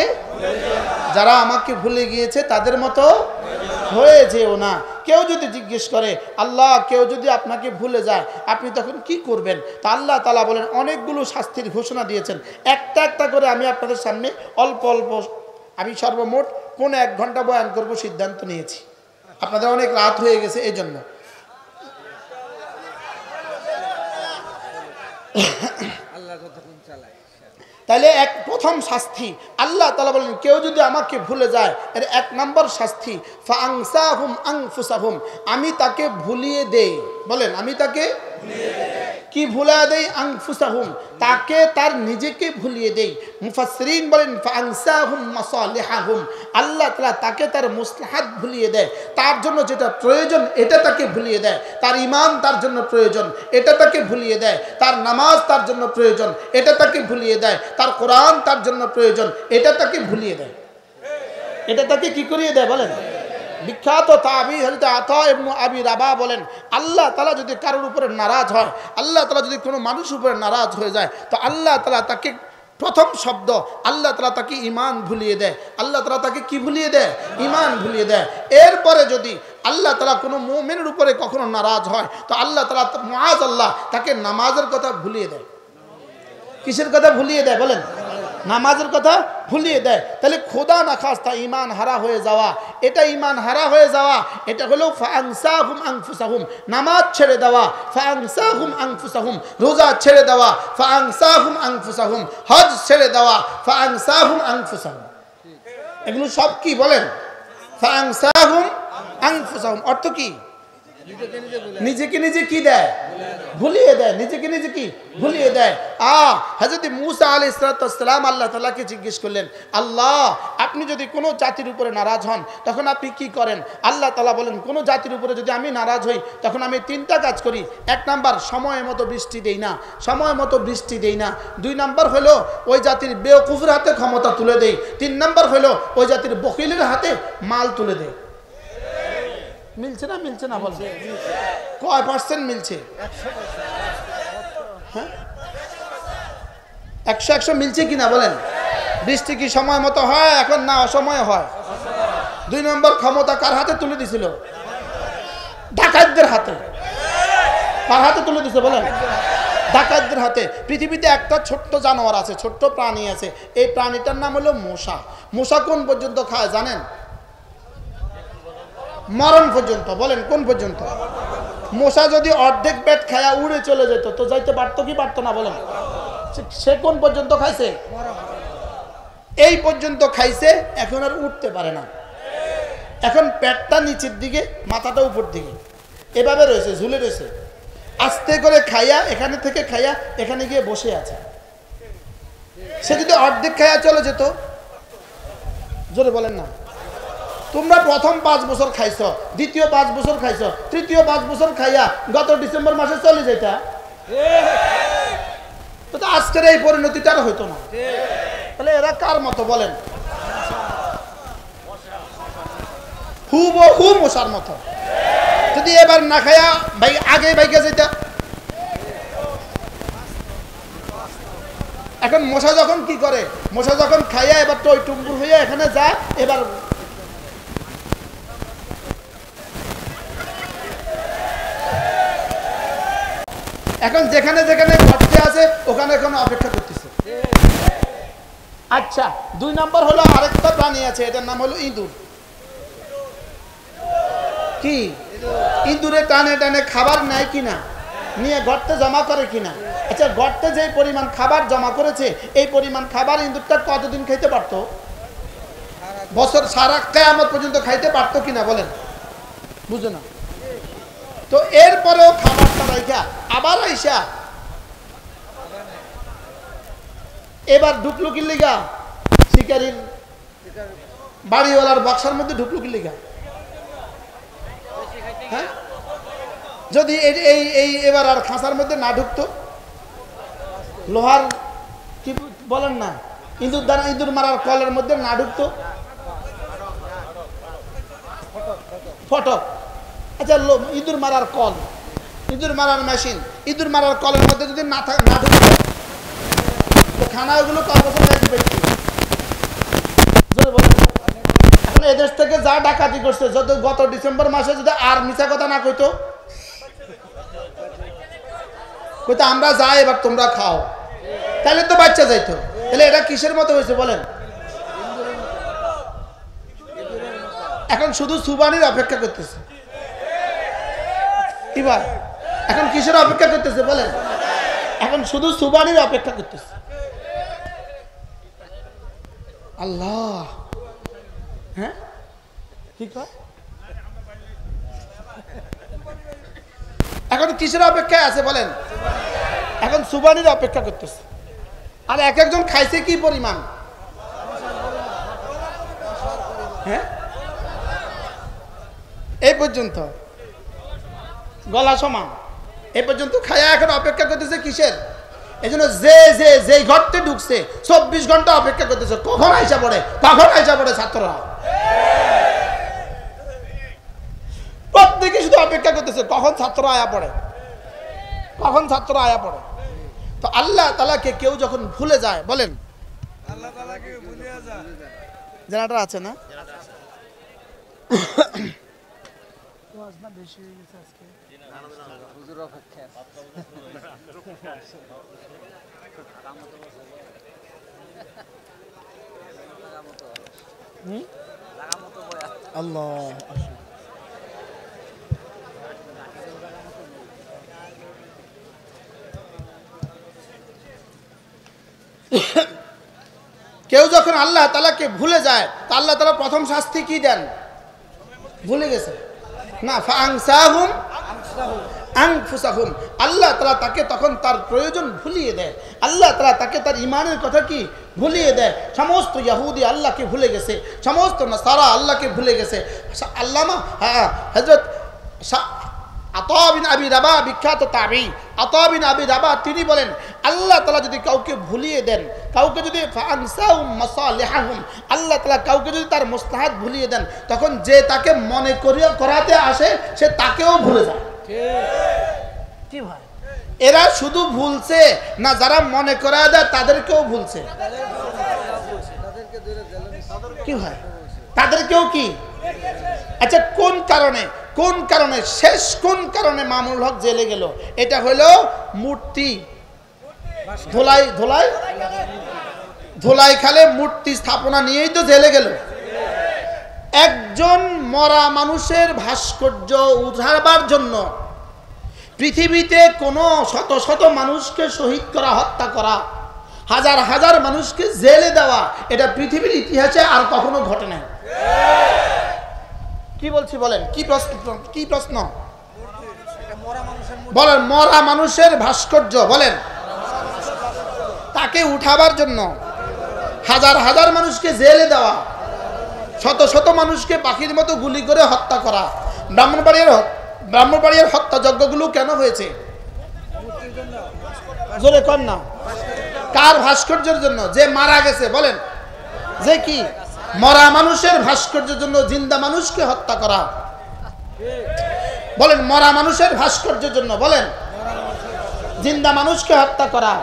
যারা আমাকে ভুলে গিয়েছে তাদের মতো হয়ে যেও না। কেউ যদি জিজ্ঞেস করে আল্লাহ, কেউ যদি আপনাকে ভুলে যায় আপনি তখন কি করবেন? তা আল্লাহ তাআলা বলেন অনেকগুলো শাস্তির ঘোষণা দিয়েছেন। একটা একটা করে আমি আপনাদের সামনে অল্প অল্প, আমি সর্বমোট 1.5 ঘন্টা বয়ান করব সিদ্ধান্ত নিয়েছি। আপনাদের অনেক রাত হয়ে গেছে এই জন্য। তাহলে প্রথম শাস্তি আল্লাহ তাআলা বলেন কেউ যদি আমাকে ভুলে যায় এর 1 নম্বর শাস্তি ফাআনসাহুম আনফুসাহুম, আমি তাকে ভুলিয়ে দেই। বলেন আমি তাকে কি ভুলিয়ে দেই? আনফুসাহুম, তাকে তার নিজেকে ভুলিয়ে দেই। মুফাসসিরিন বলেন ফাআনসাহুম মাসালিহাহুম, আল্লাহ তাআলা তাকে তার মুসলাহাত ভুলিয়ে দেয়, তার জন্য যেটা প্রয়োজন এটা তাকে ভুলিয়ে দেয়। তার ঈমান তার জন্য প্রয়োজন, এটা তাকে ভুলিয়ে দেয়। তার নামাজ তার জন্য প্রয়োজন, এটা তাকে ভুলিয়ে দেয়। তার কোরআন তার জন্য প্রয়োজন, এটা তাকে ভুলিয়ে দেয়। এটা তাকে কি করিয়ে দেয়? বলেন। বিখ্যাত তাবি হযরত আতা ইবনে আবি রাবাহ বলেন আল্লাহ তাআলা যদি কারোর উপরে নারাজ হয়, আল্লাহ তাআলা যদি কোনো মানুষের উপরে নারাজ হয়ে যায়, তো আল্লাহ তাআলা তাকে প্রথম শব্দ আল্লাহ তাআলা তাকে ঈমান ভুলিয়ে দেয়। আল্লাহ তাআলা তাকে কি ভুলিয়ে দেয়? ঈমান ভুলিয়ে দেয়। এরপরে যদি আল্লাহ তাআলা কোনো মুমিনের উপরে কখনো নারাজ হয়, তো আল্লাহ তাআলা মুআযাল্লাহ তাকে নামাজের কথা ভুলিয়ে দেয়। কিসের কথা ভুলিয়ে দেয়? বলেন। নামাজের কথা ভুলিয়ে দেয়। তাহলে খোদা না খাস্তা ঈমান হারা হয়ে যাওয়া, এটা ঈমান হারা হয়ে যাওয়া, এটা হলো ফাআনসাহুম আনফুসাহুম, নামাজ ছেড়ে দেওয়া, ফাআনসাহুম আনফুসাহুম, রোজা ছেড়ে দেওয়া, ফাআনসাহুম আনফুসাহুম, হজ ছেড়ে দেওয়া, ফাআনসাহুম আনফুসাহুম। এগুলো সব কি? বলেন। ফাআনসাহুম আনফুসাহুম অর্থ কি? নিজেকে নিজে কি দেয়? ভুলিয়ে দেয়। নিজেকে নিজে কি ভুলিয়ে দেয়। হযরত মূসা আলাইহিস সালাম আল্লাহ তাআলাকে জিজ্ঞেস করলেন আল্লাহ, আপনি যদি কোনো জাতির উপরে নারাজ হন তখন আপনি কি করেন? আল্লাহ তাআলা বলেন কোনো জাতির উপরে যদি আমি নারাজ হই তখন আমি 3টা কাজ করি। 1 নাম্বার, সময় মতো বৃষ্টি দেই না, সময় মতো বৃষ্টি দেই না। 2 নাম্বার হলো ওই জাতির বেওকুফের হাতে ক্ষমতা তুলে দেই। 3 নাম্বার হলো ওই জাতির বখিলের হাতে মাল তুলে দেয়। মিলছে না বলেন, কয় পার্সেন্ট মিলছে? 100 মিলছে কিনা বলেন? বৃষ্টি কি সময় মতো হয় এখন, না অসময়ে হয়? 2 নম্বর ক্ষমতা কার হাতে তুলে দিছিল? ডাকাতদের হাতে। কার হাতে তুলে দিছে বলেন? ডাকাতদের হাতে। পৃথিবীতে একটা ছোট্ট জানোয়ার আছে, ছোট্ট প্রাণী আছে, এই প্রাণীটার নাম হলো মশা। মশা কোন পর্যন্ত খায় জানেন? মরণ পর্যন্ত। বলেন কোন পর্যন্ত? মশা যদি অর্ধেক পেট খায়া উড়ে চলে যেত তো যাইতে পারতো কি পারতো না বলেন? সে কোন পর্যন্ত খাইছে? এই পর্যন্ত খাইছে, এখন আর উঠতে পারে না। এখন পেটটা নিচের দিকে, মাথাটা উপর দিকে, এভাবে রয়েছে, ঝুলে রয়েছে। আস্তে করে খাইয়া, এখানে থেকে খাইয়া এখানে গিয়ে বসে আছে। সে যদি অর্ধেক খাইয়া চলে যেত, জোরে বলেন না। তোমরা প্রথম 5 বছর খাইছ, দ্বিতীয় 5 বছর খাইছ, তৃতীয় 5 বছর খাইয়া গত ডিসেম্বর মাসে চলে যেটা, তো আজকের এই পরিণতিটা আর হইতো না। তাহলে এরা কার মতো বলেন? হুবহু মশার মতো। যদি এবার না খায়া আগে ভাইকে যেটা। এখন মশা যখন কি করে, মশা যখন খাইয়া এবার টই টুম্বুর হইয়া এখানে যায়, এবার এখন যেখানে যেখানে ঘটতে আছে ওখানে ওখানে অপেক্ষা করতেছে। আচ্ছা, 2 নম্বর হলো আরেকটা প্রাণী আছে, এটার নাম হলো ইঁদুর। কি? ইঁদুরে টানে টানে খাবার নেয় কিনা, নিয়ে গর্তে জমা করে কিনা। আচ্ছা, গর্তে যে পরিমাণ খাবার জমা করেছে, এই পরিমাণ খাবার ইঁদুরটা কতদিন খাইতে পারতো? বছর সারা কিয়ামত পর্যন্ত খাইতে পারতো কিনা বলেন? বুঝো না তো। এরপরেও খাবারটা রাইখা আবার আইসা এবার ঢুকলো কি লিগা? শিকারির বাড়িওয়ালার বক্সার মধ্যে ঢুকলো কি লিগা? হ্যাঁ, যদি এই এবার আর খাঁচার মধ্যে না ঢুকতো, লোহার কি বলেন না, ইঁদুর মারার কলের মধ্যে না ঢুকতো, ফটক। আচ্ছা, ইঁদুর মারার কল, ইঁদুর মারার মেশিন, ইঁদুর মারার কলের মধ্যে যদি না ঢুকতো, তো খানাগুলো কত বছর খাইতে পেরেছি? এখন এদেশ থেকে যা ডাকাতি করছে, যত গত ডিসেম্বর মাসে যদি আর মিছা কথা না কইতো, কইতো আমরা যাই, এবার তোমরা খাও, তাহলে তো বাচ্চা যাইতো। তাহলে এটা কিসের মতো হয়েছে বলেন? এখন শুধু সুবানির অপেক্ষা করতেছে। এবার এখন কিসের অপেক্ষা করতেছে বলেন? এখন শুধু সুবানির অপেক্ষা করতেছে। আল্লাহ, হ্যাঁ কি কয়? এখন কিসের অপেক্ষায় আছে বলেন? এখন সুবানির অপেক্ষা করতেছে। আর এক একজন খাইছে কি পরিমাণ, হ্যাঁ, এই পর্যন্ত গলা সমান, এই পর্যন্ত খায়া এখন অপেক্ষা করতেছে কিসের? এই জন্য যে ঘরতে ঢুকছে 24 ঘন্টা অপেক্ষা করতেছে, কখন আইসা পড়ে, কখন আইসা পড়ে ছাত্ররা। প্রত্যেকে শুধু অপেক্ষা করতেছে কখন ছাত্র আয়া পড়ে, কখন ছাত্র আয়া পড়ে। তো আল্লাহ তাআলাকে কেউ যখন ভুলে যায়, বলেন আল্লাহ তাআলাকে ভুলে যায়, জানাটা আছে না? বেশি হয়ে গেছে আজকে, হুজুর অপেক্ষা। আল্লাহ, কেউ যখন আল্লাহ তাআলাকে ভুলে যায়, তা আল্লাহ তাআলা প্রথম শাস্তি কি দেন? ভুলে গেছে না, ফাআনসাহুম আনফুসাহুম। আল্লাহ তাআলা তাকে তখন তার প্রয়োজন ভুলিয়ে দেয়। আল্লাহ তাআলা তাকে তার ঈমানের কথা কি ভুলিয়ে দেয়। সমস্ত ইহুদি আল্লাহকে ভুলে গেছে, সমস্ত নাসারা আল্লাহকে ভুলে গেছে। আল্লামা হযরত আতা বিন আবি রাবাহ, বিখ্যাত তাবঈ আতা বিন আবি রাবাহ, তিনি বলেন আল্লাহ তাআলা যদি কাউকে ভুলিয়ে দেন, কাউকে যদি ফানসাহুম মাসালিহাহুম, আল্লাহ তাআলা কাউকে যদি তার মুস্তাহাত ভুলিয়ে দেন, তখন যে তাকে মনে করাতে আসে সে তাকেও ভুলে যায়। কি ভাই, এরা শুধু ভুলছে না, যারা মনে করায় দেয় তাদেরকেও ভুলছে। কি ভাই, তাদেরকেও কি? আচ্ছা, কোন কারণে শেষ কোন কারণে মামুনুল হক জেলে গেল? এটা হলো মূর্তি ধোলাই খালে মূর্তি স্থাপনা নিয়েই তো জেলে গেল। একজন মরা মানুষের ভাস্কর্য উঠাবার জন্য পৃথিবীতে কোনো শত শত মানুষকে শহীদ করা, হত্যা করা, হাজার হাজার মানুষকে জেলে দেওয়া, এটা পৃথিবীর ইতিহাসে আর কখনো ঘটে নাই। কি বলছি বলেন? কি প্রশ্ন বলেন? মরা মানুষের ভাস্কর্য বলেন, তাকে উঠাবার জন্য হাজার হাজার মানুষকে জেলে দেওয়া, শত শত মানুষকে পাখির মতো গুলি করে হত্যা করা। ব্রাহ্মণবাড়িয়ার হত্যাযজ্ঞগুলো কেন হয়েছে? জোরে কর না। কার ভাস্কর্যের জন্য? যে মারা গেছে। বলেন, যে কি? মরা মানুষের ভাস্কর্যের জন্য জিন্দা মানুষকে হত্যা করা। বলেন, মরা মানুষের ভাস্কর্যের জন্য বলেন জিন্দা মানুষকে হত্যা করা।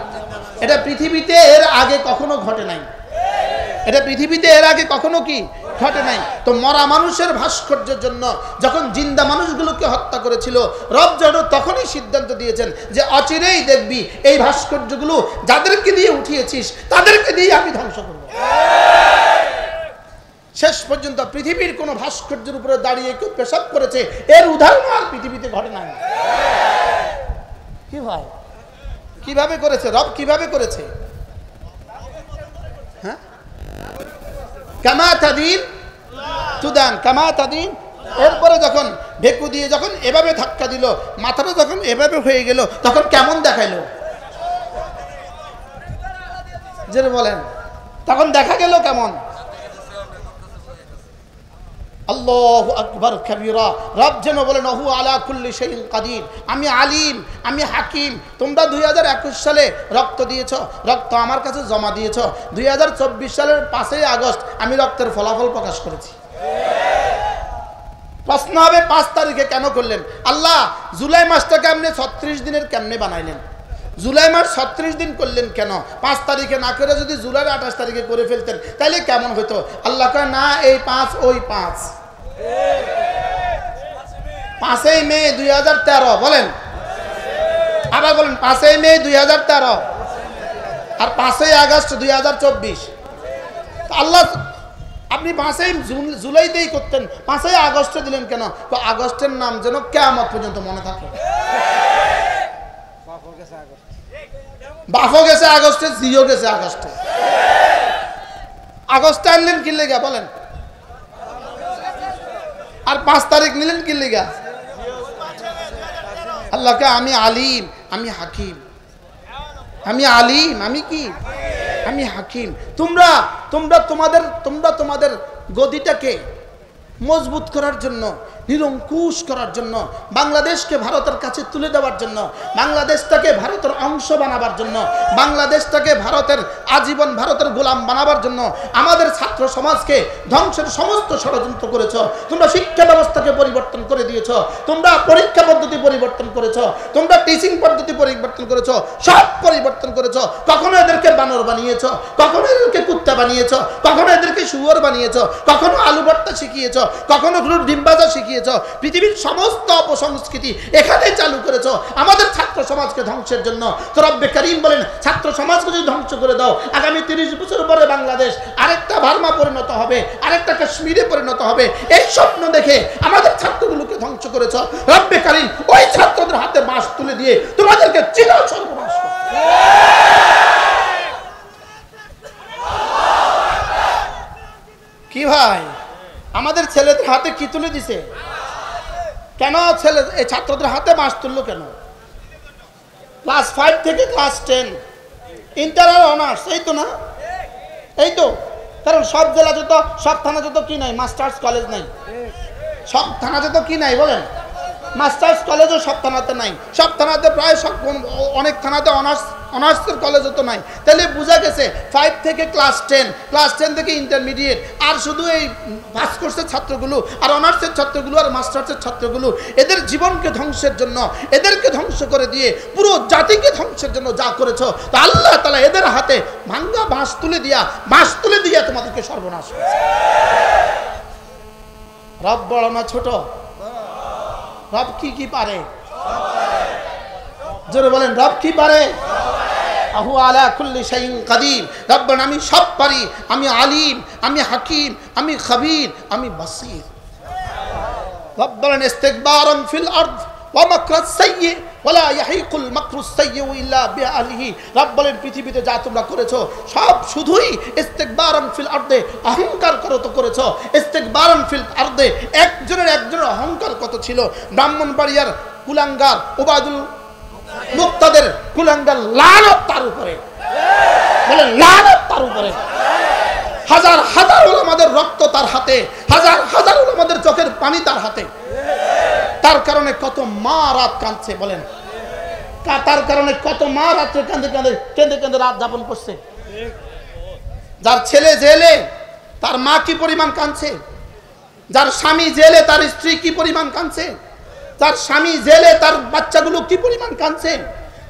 এটা পৃথিবীতে এর আগে কখনো ঘটে নাই। এটা পৃথিবীতে এর আগে কখনো কি ঘটে নাই। তো মরা মানুষের ভাস্কর্যের জন্য যখন জিন্দা মানুষগুলোকে হত্যা করেছিল, রব যেন তখনই সিদ্ধান্ত দিয়েছেন যে অচিরেই দেখবি এই ভাস্কর্যগুলো যাদেরকে দিয়ে উঠিয়েছিস তাদেরকে দিয়ে আমি ধ্বংস করব। শেষ পর্যন্ত পৃথিবীর কোন ভাস্কর্যের উপরে দাঁড়িয়ে কেউ পেশাব করেছে, এর উদাহরণ আর পৃথিবীতে ঘটে নাই। কি ভাই, কিভাবে করেছে? রব কিভাবে করেছে? হ্যাঁ, কামা তাদিন তুদান, কামা তাদিন। এরপরে যখন ভেকু দিয়ে যখন এভাবে ধাক্কা দিল, মাথাটা যখন এভাবে হয়ে গেল, তখন কেমন দেখাইল? যে বলেন, তখন দেখা গেল কেমন? আল্লাহু আকবার কাবীরা। রব যেন বলেন ওহু আলা কুল্লি শাইইন কাদির। আমি আলিম, আমি হাকিম। তোমরা 2021 সালে রক্ত দিয়েছো, রক্ত আমার কাছে জমা দিয়েছো। 2024 সালের 5 আগস্ট আমি রক্তের ফলাফল প্রকাশ করেছি। প্রশ্ন হবে 5 তারিখে কেন করলেন? আল্লাহ জুলাই মাসটাকে আপনি 36 দিনের কেমনে বানাইলেন? জুলাই মাস 36 দিন করলেন কেন? 5 তারিখে না করে যদি জুলাই 28 তারিখে করে ফেলতেন তাহলে কেমন হতো? আল্লাহ কয় না, এই 5 ওই 5। 5 মে 2013 বলেন, আবার বলেন 5 মে 2013 আর 5 আগস্ট 2024। আল্লাহ আপনি 5 জুলাইতেই করতেন, 5 আগস্টে দিলেন কেন? তো আগস্টের নাম যেন কিয়ামত পর্যন্ত মনে থাকে। বাফও গেছে আগস্টে, জিও গেছে আগস্টে। আগস্টে আনলেন কি লেগা বলেন? আর 5 তারিখ নিলেন কি লেগা? আল্লাহকে আমি আলিম, আমি হাকিম। আমি আলিম, আমি কি? আমি হাকিম। তোমরা তোমাদের গদিটাকে মজবুত করার জন্য, নিরঙ্কুশ করার জন্য, বাংলাদেশকে ভারতের কাছে তুলে দেওয়ার জন্য, বাংলাদেশটাকে ভারতের অংশ বানাবার জন্য, বাংলাদেশটাকে ভারতের আজীবন ভারতের গোলাম বানাবার জন্য আমাদের ছাত্র সমাজকে ধ্বংসের সমস্ত ষড়যন্ত্র করেছ। তোমরা শিক্ষা ব্যবস্থাকে পরিবর্তন করে দিয়েছ, তোমরা পরীক্ষা পদ্ধতি পরিবর্তন করেছ, তোমরা টিচিং পদ্ধতি পরিবর্তন করেছ, সব পরিবর্তন করেছ। কখনো এদেরকে বানর বানিয়েছ, কখনো এদেরকে কুত্তা বানিয়েছ, কখনো এদেরকে শুয়োর বানিয়েছ, কখনো আলু ভর্তা শিখিয়েছ, কখনো ডিম ভাজা শিখিয়েছ। পৃথিবীর সমস্ত অপসংস্কৃতি এখানে চালু করেছ আমাদের ছাত্র সমাজকে ধ্বংসের জন্য। তো রব্বে কারীম বলেন, ছাত্র সমাজকে যদি ধ্বংস করে দাও, আগামী 30 বছর পরে বাংলাদেশ আরেকটা বার্মা পরিণত হবে, আরেকটা কাশ্মীরে পরিণত হবে। এই স্বপ্ন দেখে আমাদের ছাত্রগুলোকে ধ্বংস করেছ। রব্বে কারীম ওই ছাত্রদের হাতে বাঁশ তুলে দিয়ে তোমাদেরকে চির সর্বনাশ করবে। কি ভাই, আমাদের ছেলেদের হাতে কি তুলে দিছে? কেন এই ছাত্রদের হাতে বাঁশ তুললো কেন? ক্লাস 5 থেকে ক্লাস 10 ইন্টার আর অনার্স, এই তো না? এই তো। কারণ সব জেলাতে তো, সব থানাতে তো কি নাই? মাস্টার্স কলেজ নাই। সব থানাতে তো কি নাই বলেন? মাস্টার্স কলেজও সব থানাতে নাই। সব থানাতে প্রায় সব, অনেক থানাতে অনার্স অনার্সের কলেজও তো নাই। তাহলে বোঝা গেছে 5 থেকে ক্লাস 10, ক্লাস 10 থেকে ইন্টারমিডিয়েট, আর শুধু এই পাস কোর্সের ছাত্রগুলো আর অনার্সের ছাত্রগুলো আর মাস্টার্সের ছাত্রগুলো, এদের জীবনকে ধ্বংসের জন্য, এদেরকে ধ্বংস করে দিয়ে পুরো জাতিকে ধ্বংসের জন্য যা করেছো, তা আল্লাহ তাআলা এদের হাতে ভাঙ্গা বাঁশ তুলে দিয়া তোমাদেরকে সর্বনাশ করেছে। রব বড় না ছোট? রব কি পারে? জোরে বলেন, রব কি পারে? আহু আলা কুল্লি শাইইন কাদির। রব্বানা, আমি সব পারি, আমি আলিম, আমি হাকিম, আমি খবীর, আমি বাসীর। রব বলেন, ইস্তিকবারান ফিল আরদ ওয়া মাকরাস সাইয়্যি ওয়ালা ইয়াহিকুল মাকরুস সাইয়্যি ইল্লা বিআহলিহি। রব বলেন, পৃথিবীতে যা তোমরা করেছো সব শুধুই ইস্তিকবারান ফিল আরদে, অহংকার করতে করেছো। ইস্তিকবারান ফিল আরদে, একজনের অহংকার কত ছিল। ব্রাহ্মণবাড়িয়ার কুলাঙ্গার ওবায়দুল মুক্তাদের কুলাঙ্গার, লানত তার উপরে, বলেন লানত তার উপরে। হাজার হাজার উলামাদের রক্ত তার হাতে, হাজার হাজার উলামাদের চোখের পানি তার হাতে। তার কারণে কত মা রাত কাঁদছে, বলেন তার কারণে কত মা রাত্রে কেঁদে রাত যাপন করছে। যার ছেলে জেলে, তার মা কি পরিমাণ কাঁদছে। যার স্বামী জেলে, তার স্ত্রী কি পরিমাণ কাঁদছে। তার স্বামী জেলে, তার বাচ্চাগুলো কি পরিমাণ কাঁদছে।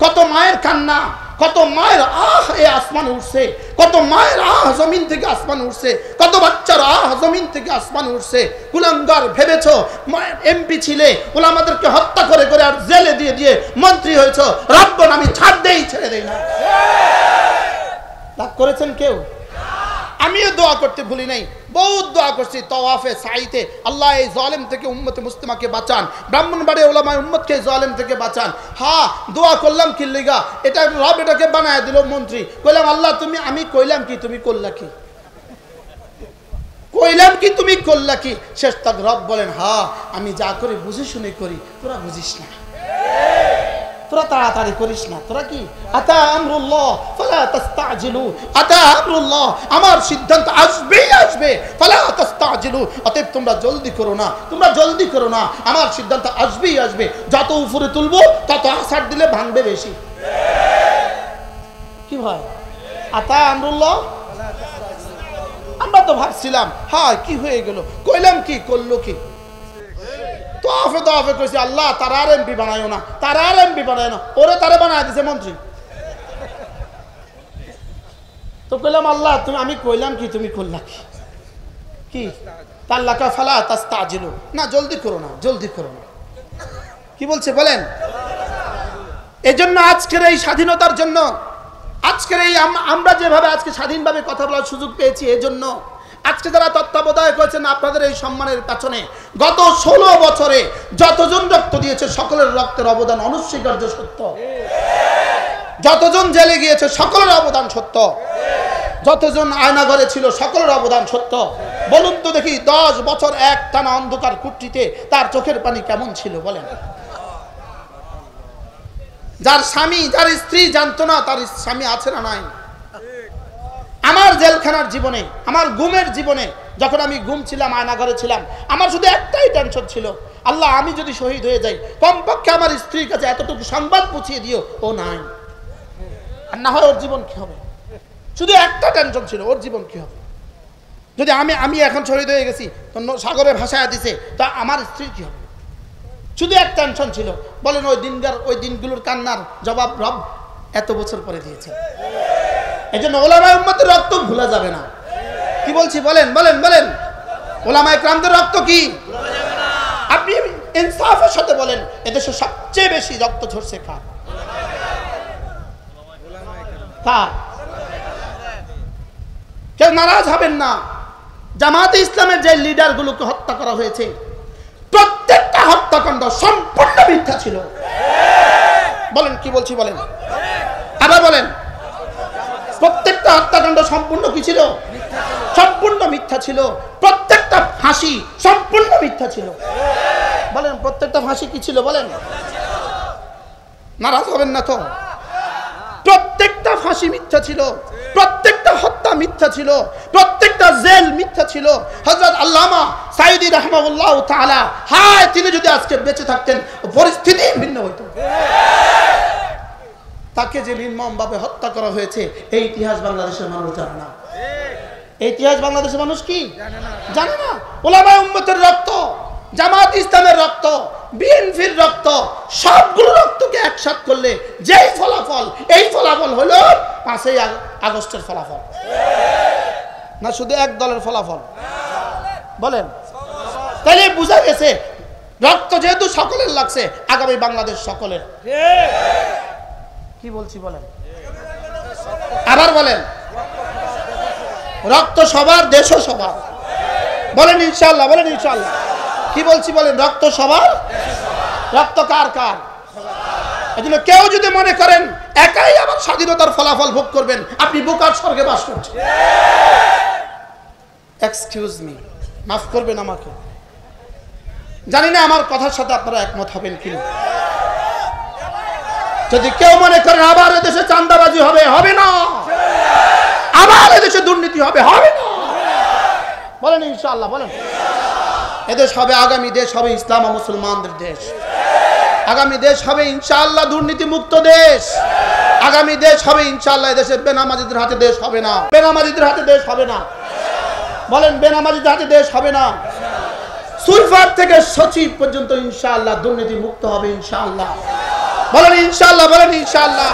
কত মায়ের কান্না, কত মায়ের আহ এ আসমান উঠছে, কত মায়ের আহ জমিন থেকে আসমান উঠছে, কত বাচ্চার আহ জমিন থেকে আসমান উঠছে। কুলাঙ্গার ভেবেছো এমপি ছিলে, ওলামাদেরকে হত্যা করে করে আর জেলে দিয়ে দিয়ে মন্ত্রী হয়েছো। রব্বন, আমি ছেড়ে দেই না। রাগ করেছেন কেউ? আমিও দোয়া করতে ভুলি নাই, বহুত দোয়া করছি তাওয়াফে সাইতে, আল্লাহ এই জালেম থেকে উম্মতে মুসলিমাকে বাঁচান, ব্রাহ্মণবাড়িয়া উলামায়ে উম্মতকে জালেম থেকে বাঁচান। হ্যাঁ, দোয়া করলাম কি লিগা, এটা রব এটাকে বানায় দিল মন্ত্রী। কইলাম আল্লাহ তুমি, আমি কইলাম কি তুমি করলা কি, কইলাম কি তুমি করলা কি। শেষ তক রব বলেন, হ্যাঁ আমি যা করি বুঝে শুনে করি, তোরা বুঝিস না, তোরা তাড়াতাড়ি করিস না। তোরা কি আতা আমরুল্লাহ ফালা তাস্তাজিলু, আতা আমরুল্লাহ, আমার সিদ্ধান্ত আসবেই আসবে, ফালা তাস্তাজিলু, অতএব তোমরা জলদি করো না, তোমরা জলদি করো না, আমার সিদ্ধান্ত আসবেই আসবে। যত উপরে তুলবো তত আসার দিলে ভাঙবে বেশি। কি ভাই, আতা আমরুল্লাহ, আমরা তো ভাবছিলাম হ্যাঁ কি হয়ে গেল, কইলাম কি করলো কি। তোয়াফে কইছে আল্লাহ তারা আর এমপি বানায়ও না, তারা আর এমপি বানায় না, ওরে তারা বানায় দিছে মন্ত্রী। তো কইলাম আল্লাহ তুমি, আমি কইলাম কি তুমি করলা কি তাল্লাকা ফালা তাস্তাজিলু, না জলদি করো না, জলদি করো না। কি বলছে বলেন? এজন্য আজকের এই স্বাধীনতার জন্য, আজকের এই আমরা যেভাবে আজকে স্বাধীনভাবে কথা বলার সুযোগ পেয়েছি, এজন্য আজকে যারা তত্ত্বাবধায়ক হয়েছেন আপনাদের এই সম্মানের পেছনে গত 16 বছরে যতজন রক্ত দিয়েছে সকলের রক্তের অবদান অনস্বীকার্য সত্য। যতজন জেলে গিয়েছে সকলের অবদান সত্য, যতজন আয়নাঘরে ছিল সকলের অবদান সত্য। বলুন তো দেখি 10 বছর এক টানা অন্ধকার কুট্টিতে তার চোখের পানি কেমন ছিল বলেন? যার স্বামী, যার স্ত্রী জানতো না তার স্বামী আছে না নাই। আমার জেলখানার জীবনে, আমার গুমের জীবনে, যখন আমি গুম ছিলাম, আয়নাঘরে ছিলাম, আমার শুধু একটাই টেনশন ছিল, আল্লাহ আমি যদি শহীদ হয়ে যাই কমপক্ষে আমার স্ত্রীর কাছে এতটুকু সংবাদ পৌঁছিয়ে দিও ও নাই, আর না হয় ওর জীবন কি হবে। শুধু একটা টেনশন ছিল, ওর জীবন কি হবে। যদি আমি এখন শহীদ হয়ে গেছি, সাগরে ভাসায় দিছে, তা আমার স্ত্রীর কি হবে। শুধু এক টেনশন ছিল। বলেন ওই দিনগুলোর কান্নার জবাব রব এত বছর পরে দিয়েছে। এই জন্য ওলামায়ে উম্মতের রক্ত ভুলা যাবে না। কি বলছি বলেন বলেন বলেন, ওলামায়ে কেরামদের রক্ত কি ভুলা যাবে না। আপনি ইনসাফের সাথে বলেন, এদেশে সবচেয়ে বেশি রক্ত ঝরছে কার? কার? কেউ নারাজ হবেন না। জামাতে ইসলামের যে লিডারগুলোকে হত্যা করা হয়েছে, প্রত্যেকটা হত্যাকাণ্ড সম্পূর্ণ মিথ্যা ছিল। বলেন কি বলছি বলেন, আবার বলেন। প্রত্যেকটা হত্যাকাণ্ড সম্পূর্ণ কি ছিল? সম্পূর্ণ মিথ্যা ছিল। প্রত্যেকটা ফাঁসি সম্পূর্ণ মিথ্যা ছিল। বলেন প্রত্যেকটা ফাঁসি কি ছিল বলেন? নারাজ হবেন না তো? প্রত্যেকটা ফাঁসি মিথ্যা ছিল, প্রত্যেকটা হত্যা মিথ্যা ছিল, প্রত্যেকটা জেল মিথ্যা ছিল। হযরত আল্লামা সাঈদী রাহমাহুল্লাহ তাআলা, হায় তিনি যদি আজকে বেঁচে থাকতেন পরিস্থিতি ভিন্ন হতো। তাকে যে নির্মমভাবে হত্যা করা হয়েছে এই ইতিহাস বাংলাদেশের মানুষ জানে না। এই ইতিহাস বাংলাদেশের মানুষ কি জানে না? উলামায়ে উম্মতের রক্ত, জামাত ইসলামের রক্ত, বিএনপির রক্ত, সবগুলো রক্তকে একসাথ করলে যেই ফলাফল, এই ফলাফল হলো 5ই আগস্টের ফলাফল না, শুধু এক দলের ফলাফল? বলেন। তাহলে বোঝা গেছে রক্ত যেহেতু সকলের লাগছে, আগামী বাংলাদেশ সকলের। কি বলছি বলেন, আবার বলেন। রক্ত সবার, দেশও সবার। বলেন ইনশাআল্লাহ, বলেন ইনশাআল্লাহ। কি বলছি বলেন, রক্ত সবার। রক্ত কার কার? এজন্য কেউ যদি মনে করেন একাই আবার স্বাধীনতার ফলাফল ভোগ করবেন, আপনি বোকার স্বর্গে বাস করছেন। এক্সকিউজ মি, মাফ করবেন আমাকে, জানি না আমার কথার সাথে আপনারা একমত হবেন কিনা। যদি কেউ মনে করেন আবার এদেশে চাঁদাবাজি হবে, হবে না। আবার এদেশে দুর্নীতি হবে, হবে না। বলেন ইনশাআল্লাহ, বলেন। এদেশ হবে, আগামী দেশ হবে ইসলাম ও মুসলমানদের দেশ। আগামী দেশ হবে ইনশাআল্লাহ দুর্নীতি মুক্ত দেশ। আগামী দেশ হবে ইনশাআল্লাহ এদেশে বেনামাজিদের হাতে দেশ হবে না। বেনামাজিদের হাতে দেশ হবে না। বলেন, বেনামাজিদের হাতে দেশ হবে না। সুইপার থেকে সচিব পর্যন্ত ইনশাআল্লাহ দুর্নীতি মুক্ত হবে ইনশাআল্লাহ। বলেন ইনশাআল্লাহ, বলেন ইনশাআল্লাহ।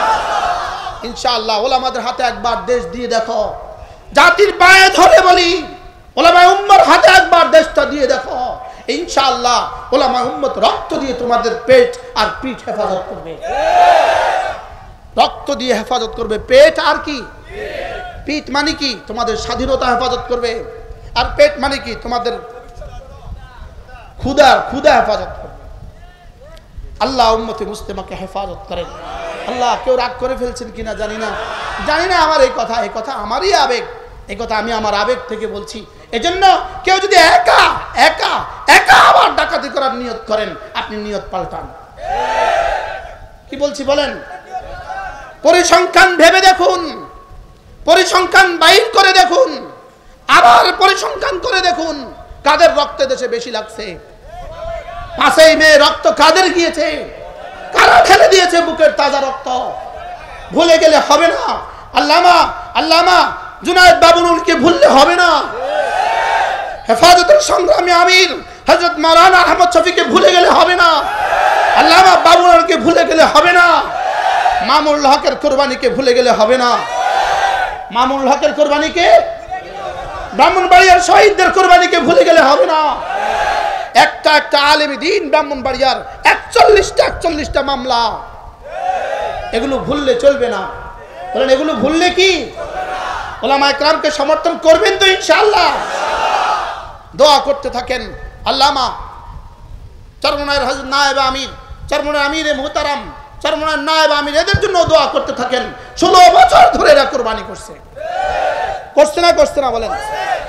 ইনশাআল্লাহ ওলামাদের হাতে একবার দেশ দিয়ে দেখো। জাতির পায়ে ধরে বলি, ওলামায়ে উম্মার হাতে একবার দেশটা দিয়ে দেখো। ইনশাআল্লাহ ওলামায়ে উম্মত রক্ত দিয়ে তোমাদের পেট আর পিঠ হেফাজত করবে। রক্ত দিয়ে হেফাজত করবে পেট আর কি? পিঠ মানে কি? তোমাদের স্বাধীনতা হেফাজত করবে। আর পেট মানে কি? তোমাদের ক্ষুধা হেফাজত করবে। আল্লাহ উম্মতে মুসলিমাকে হেফাজত করেন। আল্লাহ, কেউ রাগ করে ফেলছেন কিনা জানি না, জানি না। আমার এই কথা আমারই আবেগ, এই কথা আমি আমার আবেগ থেকে বলছি। এজন্য কেউ যদি একা একা একা আবার ডাকাতি করার নিয়ত করেন, আপনি নিয়ত পাল্টান। কি বলছি বলেন। পরিসংখ্যান ভেবে দেখুন, পরিসংখ্যান বাইর করে দেখুন, আবার পরিসংখ্যান করে দেখুন কাদের রক্তে দেশে বেশি লাগছে। 5ই মে রক্ত কাদের গিয়েছে? কারা ঢেলে দিয়েছে বুকের তাজা রক্ত? ভুলে গেলে হবে না। আল্লামা জুনায়েদ বাবুলকে ভুললে হবে না। হেফাজতের সংগ্রামী আমির হযরত মাওলানা আহমদ শফীকে ভুলে গেলে হবে না। আল্লামা বাবুলকে ভুলে গেলে হবে না। মামুনুল হকের কুরবানিকে ভুলে গেলে হবে না। মামুনুল হকের কুরবানিকে, ব্রাহ্মণবাড়িয়ার শহীদদের কুরবানিকে ভুলে গেলে হবে না। একটা একটা আলেম দ্বীন ব্রাহ্মণবাড়িয়ার 41টা মামলা, এগুলো ভুললে চলবে না। বলেন, এগুলো ভুললে কি ওলামায়ে কেরামকে সমর্থন করবেন তো ইনশাআল্লাহ? দোয়া করতে থাকেন। আল্লামা চরমনায়ের হযরত নায়েব আমির, চরমনায়ের আমিরে মুহতারাম, চরমনায়ের নায়েব আমির, এদের জন্য দোয়া করতে থাকেন। 16 বছর ধরে এরা কুরবানি করছে না বলেন?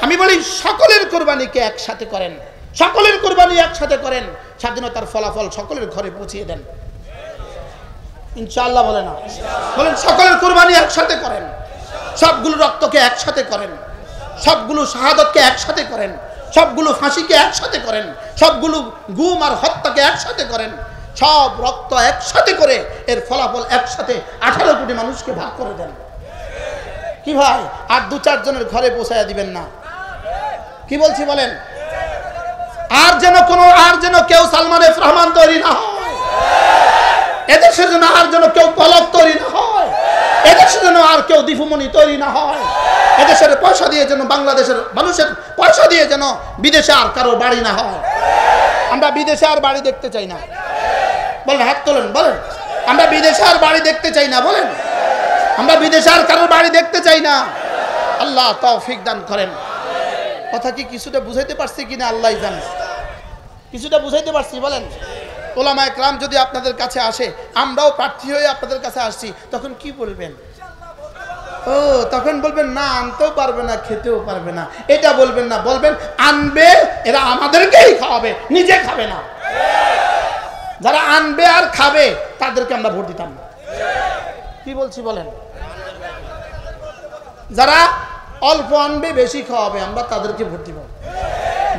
আমি বলি সকলের কুরবানিকে একসাথে করেন, সকলের কুরবানি একসাথে করেন, স্বাধীনতার ফলাফল সকলের ঘরে পৌঁছিয়ে দেন ইনশাআল্লাহ। বলে না, বলেন সকলের কুরবানি একসাথে করেন, সবগুলো রক্তকে একসাথে করেন, সবগুলো শাহাদাতকে একসাথে করেন, সবগুলো ফাঁসিকে একসাথে করেন, সবগুলো গুম আর হত্যাকে একসাথে করেন। সব রক্ত একসাথে করে এর ফলাফল একসাথে 18 কোটি মানুষকে ভাগ করে দেন। কি ভাই, আর 2-4 জনের ঘরে পৌঁছায়া দিবেন না? কি বলছি বলেন। আর যেন কেউ সালমান এফ রহমান তৈরি না হয়, এদেশের জন্য আর যেন কেউ পলক তৈরি না হয়, এদেশের জন্য আর কেউ দীপুমণি তৈরি না হয়, এদেশের পয়সা দিয়ে যেন, বাংলাদেশের মানুষের পয়সা দিয়ে যেন বিদেশে আর কারো বাড়ি না হয়। আমরা বিদেশে আর বাড়ি দেখতে চাই না। বলেন, হাত তোলেন, বলেন আমরা বিদেশে আর বাড়ি দেখতে চাই না। বলেন, আমরা বিদেশে আর কারো বাড়ি দেখতে চাই না। আল্লাহ তৌফিক দান করেন। কথা কি কিছুটা বুঝাইতে পারছি কিনা আল্লাহই জানে। কিছুটা বুঝাইতে পারছি? বলেন। ওলামায়ে কেরাম যদি আপনাদের কাছে আসে, আমরাও প্রার্থী হয়ে আপনাদের কাছে আসছি, তখন কি বলবেন? ও তখন বলবেন না, আনতেও পারবে না, খেতেও পারবে না, এটা বলবেন না। বলবেন আনবে, এরা আমাদেরকেই খাওয়াবে, নিজে খাবে না। যারা আনবে আর খাবে তাদেরকে আমরা ভোট দিতাম না। কি বলছি বলেন। যারা অল্প আনবে, বেশি খাওয়াবে, আমরা তাদেরকে ভোট দিব।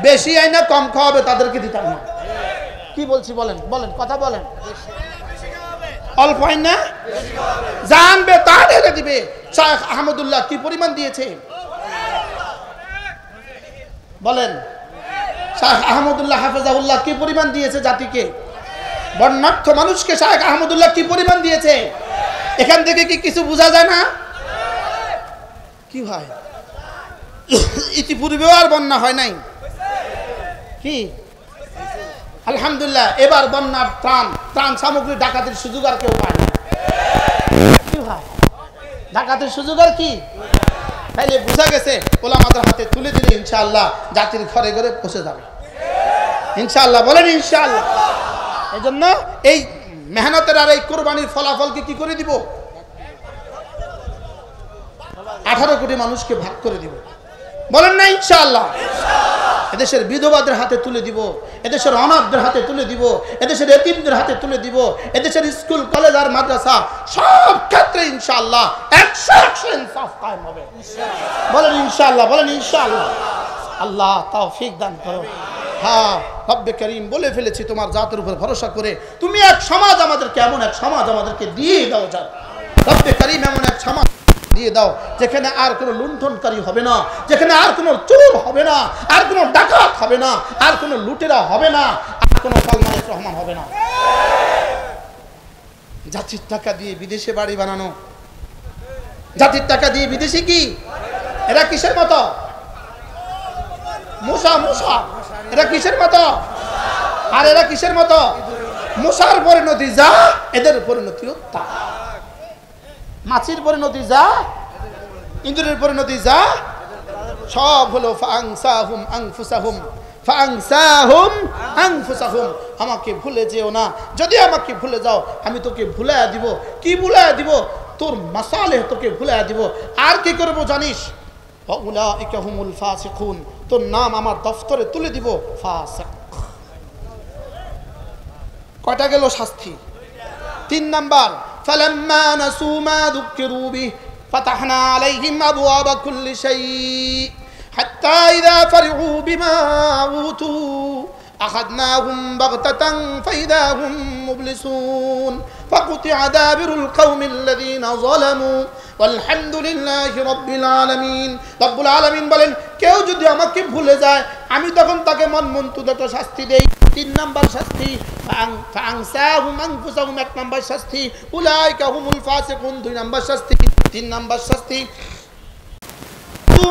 বেশি আইনা কম খাওয়াবে, তাদেরকে দিতাম না। কি বলছি বলেন, বলেন কথা বলেন। অল্প আইনা জানবে তা ঢেলে দিবে। শাইখ আহমদুল্লাহ কি পরিমাণ দিয়েছে বলেন? শাইখ আহমদুল্লাহ হাফেজাহুল্লাহ কি পরিমাণ দিয়েছে জাতিকে? বর্ণাঢ্য মানুষকে শাইখ আহমদুল্লাহ কি পরিমাণ দিয়েছে? এখান থেকে কি কিছু বোঝা যায় না? কি ভাই, ইতিপূর্বেও আর বন্যা হয় নাই কি? আলহামদুলিল্লাহ এবার বন্যার ত্রাণ সামগ্রী ডাকাতির সুযোগ আর কেউ পায় না। কি ভাই, ডাকাতির সুযোগ আর কি? তাইলে বোঝা গেছে ওলামাদের হাতে তুলে দিলে ইনশাআল্লাহ জাতির ঘরে ঘরে পৌঁছে যাবে ইনশাআল্লাহ। বলেন ইনশাআল্লাহ। এই জন্য এই মেহনতের আর এই কোরবানির ফলাফলকে কি করে দিব? 18 কোটি মানুষকে ভাগ করে দিব। বলেন না ইনশাআল্লাহ। এদেশের বিধবাদের হাতে তুলে দিব, এদেশের অনাথদের হাতে তুলে দিব, এদেশের এতিমদের হাতে তুলে দিব, এদেশের স্কুল কলেজ আর মাদ্রাসা সব ক্ষেত্রে ইনশাআল্লাহ 100% ইনসাফ কায়েম হবে। বলেন ইনশাআল্লাহ। বলেন ইনশাআল্লাহ। আল্লাহ তৌফিক দান করো। হ্যাঁ রব্বে করিম বলে ফেলেছি তোমার জাতের উপর ভরসা করে তুমি এক সমাজ আমাদেরকে, এমন এক সমাজ আমাদেরকে দিয়ে দাও যা রব্বে করিম, এমন এক সমাজ দিয়ে দাও যেখানে আর কোনো লুণ্ঠনকারী হবে না, যেখানে আর কোনো চোর হবে না, আর কোনো ডাকাত হবে না, আর কোনো লুটেরা হবে না, আর কোনো সালমান রহমান হবে না। জাতির টাকা দিয়ে বিদেশে বাড়ি বানানো, জাতির টাকা দিয়ে বিদেশে কি এরা কিসের মতো? মূসা এরা কিসের মতো? আর এরা কিসের মতো? মূসার পরিণতি যা, এদের পরিণতিও তা। মাছির পরিণতি যা, ইঁদুরের পরিণতি যা, সব হলো ফাংসাহুম আনফুসাহুম, ফাংসাহুম আনফুসাহুম। আমাকে ভুলে যেও না, যদি আমাকে ভুলে যাও আমি তোকে ভুলাইয়া দিব। কি ভুলাইয়া দিব? তোর মাসালেহ তোকে ভুলাইয়া দিব। আর কি করব জানিস? উলাইকা হুমুল ফাসিকুন, তোর নাম আমার দফতরে তুলে দিব ফাসিক। কয়টা গেল শাস্তি? 3 নাম্বার, ফালাম্মা নাসু মা যুকিরু বিহি ফাতাহনা আলাইহিম আবওয়াবা কুল্লি শাইইন হাত্তা ইযা ফারিহু বিমা উতু আখাযনাহুম বাগতাতান ফাইযা হুম মুবলিসুন ফাকুতিআ দাবিরুল কওমিল্লাযীনা যালামু আলহামদুলিল্লাহি রাব্বিল আলামিন। রব্বুল আলামিন বলেন কেউ যদি আমাকে ভুলে যায় আমি তখন তাকে মনমন্তুদত শাস্তি দেই। 3 নাম্বার শাস্তি, ফাংসাহুম আনফুসাহুম 1 নাম্বার শাস্তি, উলাইকা হুমুল ফাসিকুন 2 নাম্বার শাস্তি। 3 নাম্বার শাস্তি,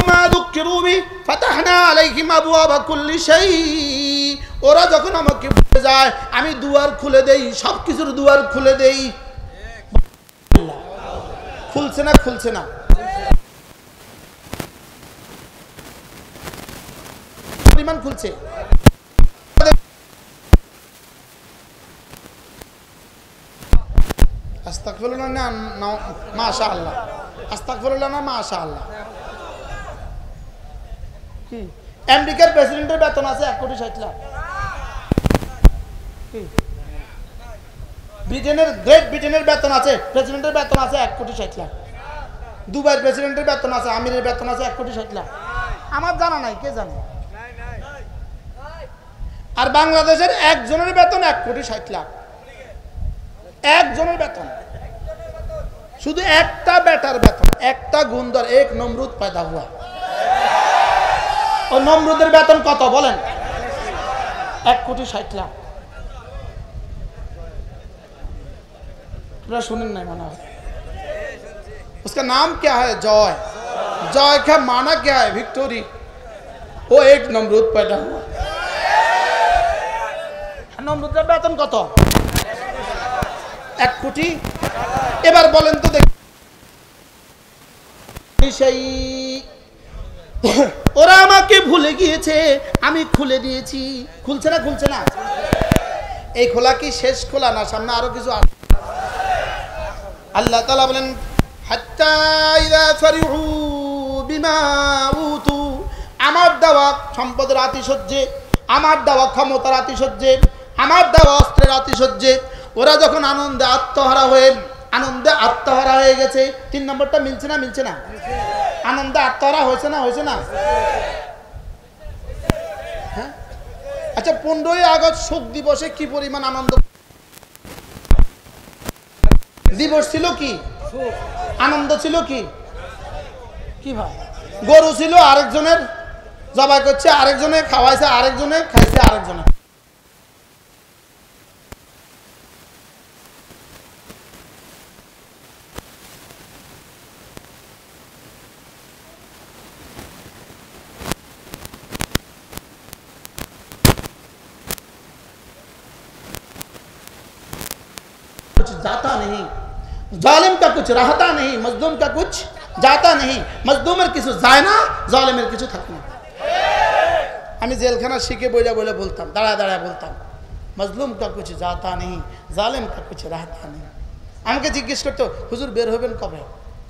মা যুকিরু বিহি ফাতাহনা আলাইহিম আবওয়াবা কুল্লি শাইইন। ওরা যখন আমাকে ভুলে যায় আমি দুয়ার খুলে দেই, সবকিছুর দুয়ার খুলে দেই। খুলছে না? খুলছে না? পরিমাণ খুলছে। আস্তাগফিরুল্লাহ না মাশাআল্লাহ, আস্তাগফিরুল্লাহ না মাশাআল্লাহ। আমেরিকার প্রেসিডেন্টের বেতন আছে 1 কোটি 60 লাখ। গ্রেট ব্রিটেনের বেতন আছে, প্রেসিডেন্টের বেতন আছে 1 কোটি 60 লাখ। দুবাইয়ের প্রেসিডেন্টের বেতন আছে, আমিরের বেতন আছে 1 কোটি 60 লাখ। আমার জানা নাই, কে জানে? আর বাংলাদেশের একজনের বেতন 1 কোটি 60 লাখ। একজনের বেতন, শুধু একটা বেটার বেতন, একটা গুন্দর, এক নমরুদ পয়দা হুয়া। ও নমরুদের বেতন কত বলেন? 1 কোটি 60 লাখ। सुनें नहीं माना। उसका नाम क्या है? जॉय। जॉय का माना क्या है? विक्टोरी। वो एक नमरूद पैदा हुआ। नमरूদের বেতন কত? 1 কোটি। এবার বলেন তো দেখি, ওরা আমাকে ভুলে গিয়েছে, আমি খুলে দিয়েছি। খুলছে না? খুলছে না? এই খোলা কি শেষ খোলা না সামনে আরো কিছু আছে? আল্লাহ তাআলা বলেন হাত্তা ইযা ফারিহু বিমা উতু, আমার দেওয়া সম্পদের আতিশয্যে, আমার দেওয়া ক্ষমতার আতিশয্যে, আমার দেওয়া অস্ত্রের আতিশয্যে ওরা যখন আনন্দে আত্মহারা হয়ে গেছে। 3 নম্বরটা মিলছে না? মিলছে না? আনন্দে আত্মহারা হয়েছে না? হয়েছে না? হ্যাঁ, আচ্ছা 15ই আগস্ট শোক দিবসে কি পরিমাণ আনন্দ দিবস ছিল কি? আনন্দ ছিল কি? কি ভাই, গরু ছিল আরেকজনের, জবাই করছে আরেকজনে, খাওয়াইছে আরেকজনে, খাইছে আরেকজনে। कुछ जाता नहीं, जालिम का कुछ रहता नहीं, मजलूम का कुछ जाता नहीं। मजलूमेर কিছু যায় না, জালিমের কিছু থাকে না। আমি জেলখানা শিখে বইলা বইলা বলতাম, দাঁড়া দাঁড়া বলতাম, মজলুম কা কুছ জাতা নেই, জালিম কা কুছ রাহতা নেই। আমাকে জিজ্ঞেস করতো, হুজুর বের হবেন কবে?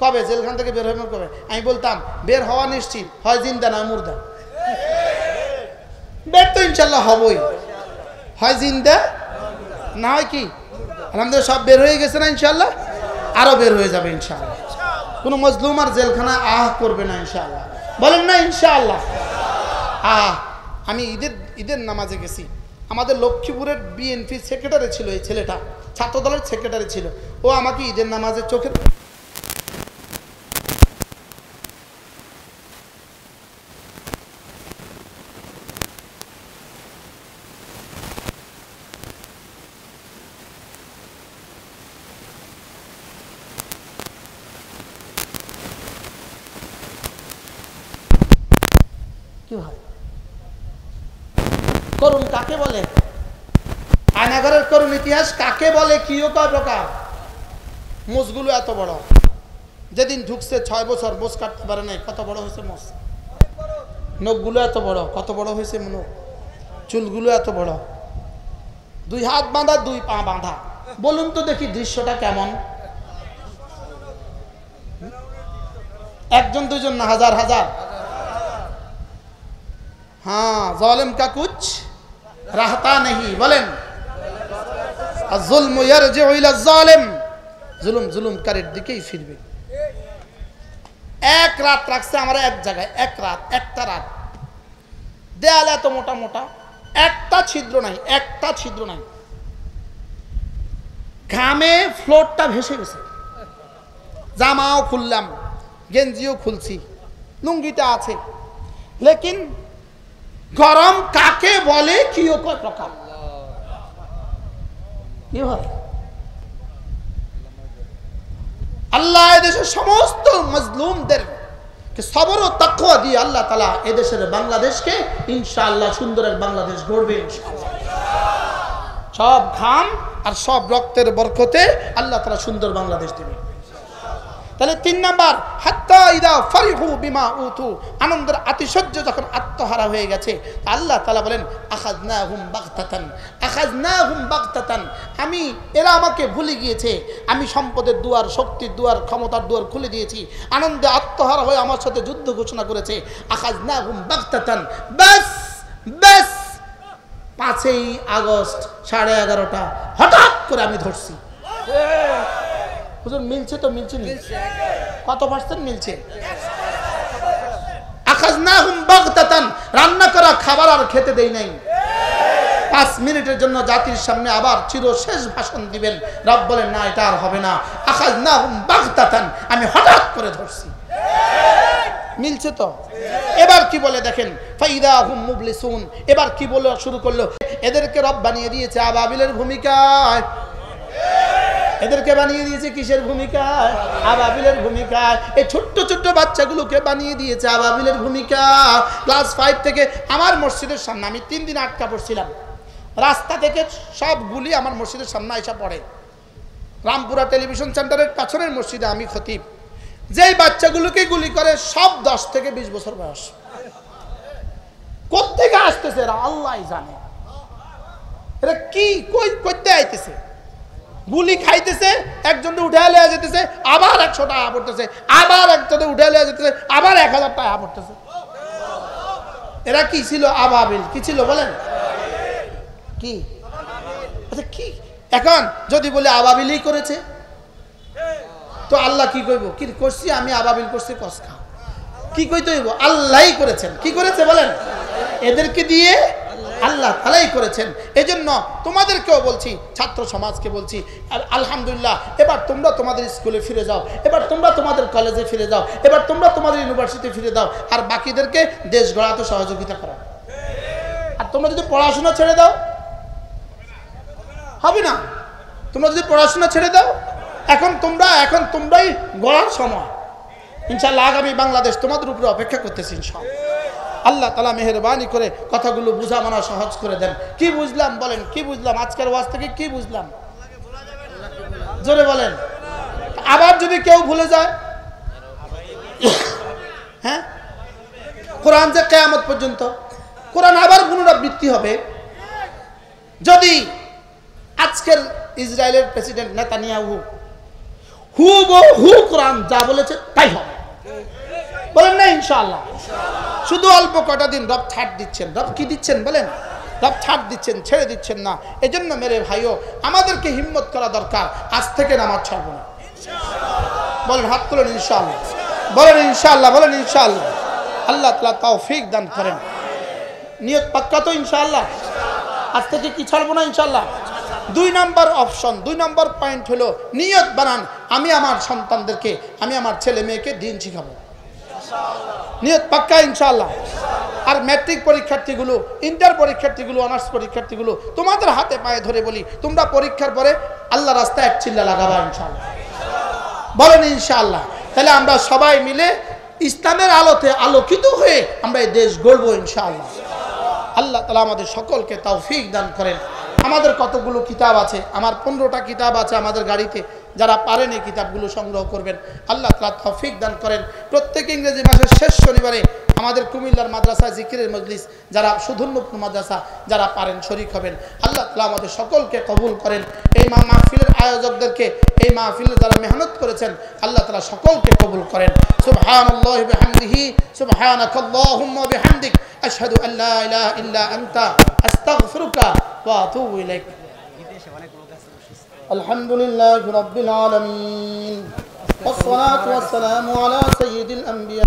কবে জেলখান থেকে বের হবেন কবে? আমি বলতাম, বের হওয়া নিশ্চিত, হয় জিন্দা না মুর্দা। বের তো ইনশাল্লাহ হবই, হয় জিন্দা না হয় কি। আলহামদুলিল্লাহ সব বের হয়ে গেছে না ইনশাল্লাহ, আরো বের হয়ে যাবে ইনশাল্লাহ। কোনো মজলুম আর জেলখানা করবে না ইনশাল্লাহ, বলেন না ইনশাল্লাহ। আমি ঈদের নামাজে গেছি, আমাদের লক্ষ্মীপুরের বিএনপি সেক্রেটারি ছিল এই ছেলেটা, ছাত্র দলের সেক্রেটারি ছিল। ও আমাকে ঈদের নামাজে চোখের কি হয়, করুণ কাকে বলে, আয়নাঘরের করুণ ইতিহাস কাকে বলে, কিও কয় প্রকার। মোষগুলো এত বড়, যেদিন ঢুকছে 6 বছর মোষ কাটতে পারে নাই, কত বড় হয়েছে মোষ। নখগুলো এত বড়, কত বড় হয়েছে নখ। চুলগুলো এত বড়, 2 হাত বাঁধা 2 পা বাঁধা। বলুন তো দেখি দৃশ্যটা কেমন। একজন দুইজন না, হাজার হাজার। हाँ जालिम का कुछ रहता नहीं, बोलें जुल्म यरजिउ इला जालिम, जुल्म जुल्मकारीর দিকেই ফিরবে। এক রাত রাখছে আমরা এক জায়গায়, এক রাত, একটা রাত। দেয়াল এত মোটা মোটা, একটা ছিদ্র নাই, একটা ছিদ্র নাই। ঘামে ফ্লোরটা ভেসে গেছে। জামাও খুললাম, গেঞ্জিও খুলছি, লুঙ্গিটা আছে, লেকিন গরম কাকে বলে, কি প্রকার। কি হয়, আল্লাহ এদেশের সমস্ত মজলুমদের সবর ও তাকওয়া দিয়ে আল্লাহ তাআলা এদেশের বাংলাদেশকে ইনশাআল্লাহ সুন্দরের বাংলাদেশ গড়বে। সব ঘাম আর সব রক্তের বরকতে আল্লাহ তাআলা সুন্দর বাংলাদেশ দেবে। তাহলে 3 নাম্বার, হাত্তা ইদা ফারিহু বিমা উতু, আনন্দের আতিশয্য যখন আত্মহারা হয়ে গেছে, আল্লাহ তাআলা বলেন আখাযনাহুম বাগতাতান, আখাযনাহুম বাগতাতান, আমি এরা আমাকে ভুলে গিয়েছে, আমি সম্পদের দুয়ার, শক্তির দুয়ার, ক্ষমতার দুয়ার খুলে দিয়েছি, আনন্দে আত্মহারা হয়ে আমার সাথে যুদ্ধ ঘোষণা করেছে। আখাযনাহুম বাগতাতান, বাস বাস 5ই আগস্ট 11:30 হঠাৎ করে আমি ধরছি। হুজুর মিলছে তো, মিলছে না, কত পার্সেন্ট মিলছে? আখাযনাহুম বাগতাতান, রান্না করা খাবার আর খেতে দেই নাই। 5 মিনিটের জন্য জাতির সামনে আবার চিরশেষ ভাষণ দিবেন, রব বলেন না এটা আর হবে না। আখাযনাহুম বাগতাতান, আমি হঠাৎ করে ধরছি। মিলছে তো? এবার কি বলে দেখেন, ফাইদা হুম মুবলিসুন, এবার কি বলে শুরু করলো, এদেরকে রব বানিয়ে দিয়েছে আবাবিলের ভূমিকায়। এদেরকে বানিয়ে দিয়েছে কিসের ভূমিকায়? আবাবিলের ভূমিকায়। এই ছোট্ট ছোট্ট বাচ্চাগুলোকে বানিয়ে দিয়েছে আবাবিলের ভূমিকা। ক্লাস 5 থেকে আমার মসজিদের সামনে, আমি 3 দিন আটকা পড়ছিলাম, রাস্তা থেকে সব গুলি আমার মসজিদের সামনে এসে পড়ে। রামপুরা টেলিভিশন সেন্টারের পেছনের মসজিদে আমি খতিব। যেই বাচ্চাগুলোকে গুলি করে সব 10 থেকে 20 বছর বয়স। কোত্থেকে আসতেছে এরা আল্লাহই জানে। এরা কি কই করতে আইতেছে? গুলি খাইতেছে, একজনকে উঠে লিয়ে যেতেছে, আবার 100 টাকা পড়তেছে, আবার একজনে উঠে লিয়ে যেতেছে, আবার 1000 টাকা পড়তেছে। এরা কি ছিল? আবাবিল। কি ছিল বলেন? কি? আচ্ছা কি এখন যদি বলে আবাবিলই করেছে, তো আল্লাহ কি কইব? কি করছি আমি? আবাবিল করছি কসকা। কি কইতে হইব? আল্লাহই করেছেন। কি করেছে বলেন? এদেরকে দিয়ে আল্লাহ তাআলাই করেছেন। এজন্য তোমাদেরকেও বলছি, ছাত্র সমাজকে বলছি, আর আলহামদুলিল্লাহ এবার তোমরা তোমাদের স্কুলে ফিরে যাও, এবার তোমরা তোমাদের কলেজে ফিরে যাও, এবার তোমরা তোমাদের ইউনিভার্সিটি ফিরে যাও, আর বাকিদেরকে দেশ গড়াতে সহযোগিতা করো। আর তোমরা যদি পড়াশোনা ছেড়ে দাও হবে না। তোমরা যদি পড়াশোনা ছেড়ে দাও, এখন তোমরাই গড়ার সময়। ইনশাআল্লাহ আগামী বাংলাদেশ তোমাদের উপরে অপেক্ষা করতেছি ইনশাআল্লাহ। আল্লাহ তাআলা মেহেরবানি করে কথাগুলো বুঝা মানা সহজ করে দেন। কি বুঝলাম বলেন, কি বুঝলাম আজকের ওয়াজ থেকে? কি বুঝলাম জোরে বলেন। আবার যদি কেউ ভুলে যায়, হ্যাঁ, কোরআন যে কিয়ামত পর্যন্ত, কোরআন আবার পুনরাবৃত্তি হবে। যদি আজকের ইসরায়েলের প্রেসিডেন্ট নেতানিয়াহু হুবহু কোরআন যা বলেছে তাই হবে, বলেন না ইনশাআল্লাহ। শুধু অল্প কটা দিন রব ছাড় দিচ্ছেন। রব কি দিচ্ছেন বলেন? রব ছাড় দিচ্ছেন, ছেড়ে দিচ্ছেন না। এজন্য মেরে ভাইও আমাদেরকে হিম্মত করা দরকার, আজ থেকে নামাজ ছাড়বো না। বলেন, হাত তুলেন ইনশাআল্লাহ, বলেন ইনশাআল্লাহ, বলেন ইনশাআল্লাহ। আল্লাহ তাআলা তৌফিক দান করেন। নিয়ত পাক্কা তো ইনশাআল্লাহ? আজ থেকে কি ছাড়বো না ইনশাআল্লাহ। 2 নম্বর অপশন, 2 নম্বর পয়েন্ট হলো নিয়ত বানান, আমি আমার সন্তানদেরকে, আমি আমার ছেলে মেয়েকে দিন শিখাবো। নিয়ত পাক্কা ইনশাআল্লাহ। আর ম্যাট্রিক পরীক্ষার্থীগুলো, ইন্টার পরীক্ষার্থীগুলো, অনার্স পরীক্ষার্থীগুলো, তোমাদের হাতে পায়ে ধরে বলি, তোমরা পরীক্ষার পরে আল্লাহ রাস্তায় এক চিল্লা লাগাবা ইনশাআল্লাহ, বলেন ইনশাআল্লাহ। তাহলে আমরা সবাই মিলে ইসলামের আলোতে আলোকিত হয়ে আমরা এই দেশ গড়বো ইনশাআল্লাহ। আল্লাহ তাআলা আমাদের সকলকে তৌফিক দান করেন। আমাদের কতগুলো কিতাব আছে, আমার 15টা কিতাব আছে আমাদের গাড়িতে। যারা পারেন এই কিতাবগুলো সংগ্রহ করবেন। আল্লাহ তাআলা তৌফিক দান করেন। প্রত্যেক ইংরেজি মাসের শেষ শনিবারে আমাদের কুমিল্লার মাদ্রাসা জিকিরের মজলিস, যারা সুধন্যপুর মাদ্রাসা, যারা পারেন শরীক হবেন। আল্লাহ তাআলা আমাদের সকলকে কবুল করেন। এই মাহফিলের আয়োজকদেরকে, এই মাহফিলে যারা মেহনত করেছেন, আল্লাহ তাআলা সকলকে কবুল করেন। সুবহানাল্লাহি ওয়া বিহামদিহি, সুবহানাকাল্লাহুম্মা ওয়া বিহামদিক, আশহাদু আল্লা ইলাহা ইল্লা আনতা, আস্তাগফিরুকা ওয়া আতুবু ইলাইক। আলহামদুলিল্লাহি রাব্বিল আলামিন, ওয়াসসালাতু ওয়াসসালামু আলা সাইয়্যিদিল আম্বিয়া।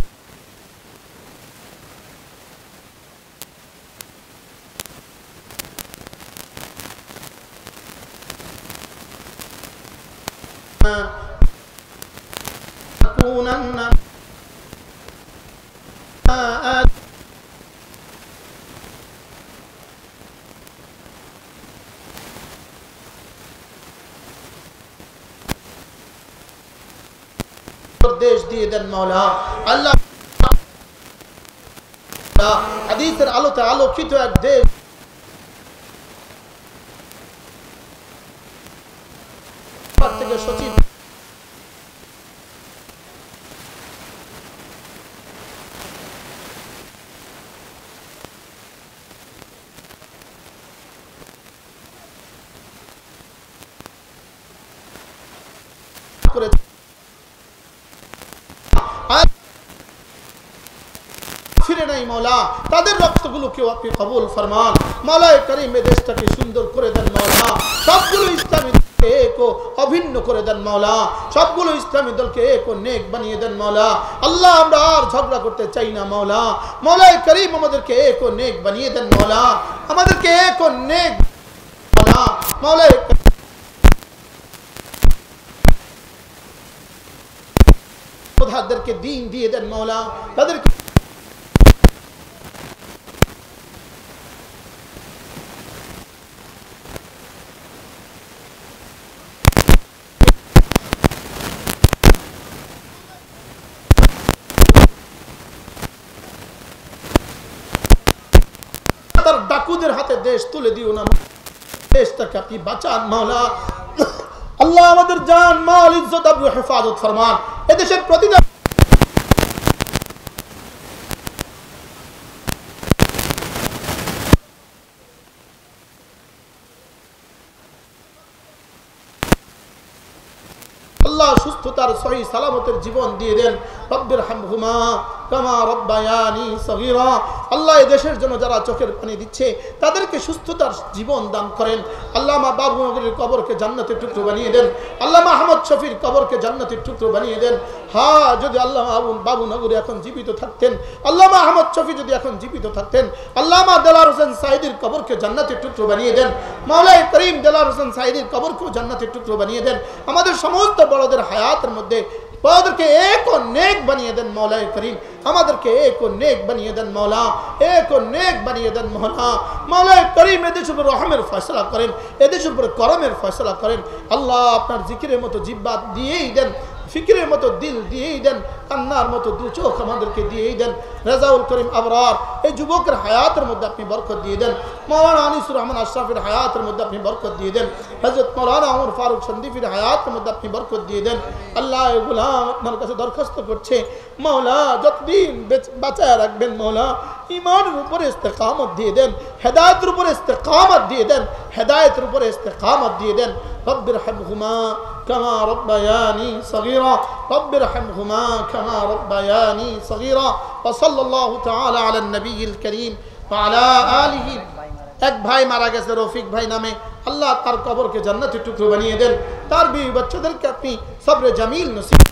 দেশ দিয়ে দেন মাওলা। আল্লাহ হাদিসের আলোতে আলোকিত এক দেশ থেকে সচিব করে ফিরে নাই মাওলা, তাদের রক্তগুলোকেও আপনি কবুল ফরমান। মাওলায়ে কারীম এই দেশটাকে সুন্দর করে দেন মাওলা। সবগুলো ইসলামী দলকে এক ও অভিন্ন করে দেন মাওলা। সবগুলো ইসলামী দলকে এক ও নেক বানিয়ে দেন মাওলা। আল্লাহ আমরা আর ঝগড়া করতে চাই না মাওলা। মাওলায়ে কারীম আমাদেরকে এক ও নেক বানিয়ে দেন মাওলা। আমাদেরকে এক ও নেক মাওলা। মাওলায়ে তাদেরকে দিন দিয়ে দেন মাওলা। তাদেরকে ডাকুদের হাতে দেশ তুলে দিও না, দেশটাকে আপনি বাঁচান মাওলা। আল্লাহ আমাদের জান মাল ইজ্জত আবরু হেফাজত ফরমান। এদেশের প্রতিটা আল্লাহ সুস্থতার সহি সালামতের জীবন দিয়ে দেন। রব্বির হামহুমা কামা রব্বায়ানি সগীরা। আল্লাহ এই দেশের জন্য যারা চোখের পানি দিচ্ছে তাদেরকে সুস্থতার জীবন দান করেন। আল্লামা বাবু নগরীর কবরকে জান্নাতের টুকরো বানিয়ে দেন। আল্লামা আহমদ শফির কবরকে জান্নাতের টুকরো বানিয়ে দেন। হ্যাঁ, যদি আল্লামা বাবু নগরী এখন জীবিত থাকতেন, আল্লামা আহমদ শফি যদি এখন জীবিত থাকতেন, আল্লামা দেলার হোসেন সাইদির কবরকে জান্নাতের টুকরো বানিয়ে দেন। মাওলাই করিম দেলার হোসেন সাইদির কবরকেও জান্নাতের টুকরো বানিয়ে দেন। আমাদের সমস্ত বড়দের হায়াতের মধ্যে বড়দেরকে এক ও নেক বানিয়ে দেন মৌলাই করিম। আমাদেরকে এক ও নেক বানিয়ে দেন মৌলা, এক ও নেক বানিয়ে দেন মৌলা। মৌলাই করিম এদেশের উপর রহমের ফয়সলা করেন, এদেশের উপর করমের ফয়সলা করেন। আল্লাহ আপনার জিকিরের মতো জিব্বা দিয়েই দেন, ফিকিরের মতো দিল দিয়েই দেন, কান্নার মতো দু চোখ আমাদেরকে দিয়েই দেন। রেজাউল করিম আবরার এই যুবকের হায়াতের মধ্যে আপনি বরকত দিয়ে দেন। মৌলানা আনিসুর রহমান আশরাফের হায়াতের মধ্যে আপনি বরকত দিয়ে দেন। হযরত মৌলানা ওমর ফারুক সন্দীপের হায়াতের মধ্যে আপনি বরকত দিয়ে দেন। আল্লাহ গোলাম আপনার কাছে দরখাস্ত করছে, মৌলা যতদিন বাঁচায় রাখবেন মৌলা, ইমানের উপরে ইস্তেকামত দিয়ে দেন, হেদায়েতের উপরে ইস্তেকামত দিয়ে দেন, হেদায়েতের উপরে ইস্তেকামত দিয়ে দেন। رب ارحمهما كما ربياني صغيرا رب ارحمهما كما ربياني صغيرا وصلى الله تعالى على النبي الكريم وعلى آله। এক ভাই মারা গেছে রফিক ভাই নামে, আল্লাহ তার কবরকে জান্নাতের টুকরো বানিয়ে দেন, তার বিবি বাচ্চাদেরকে আপনি সবরে জামিল নসিব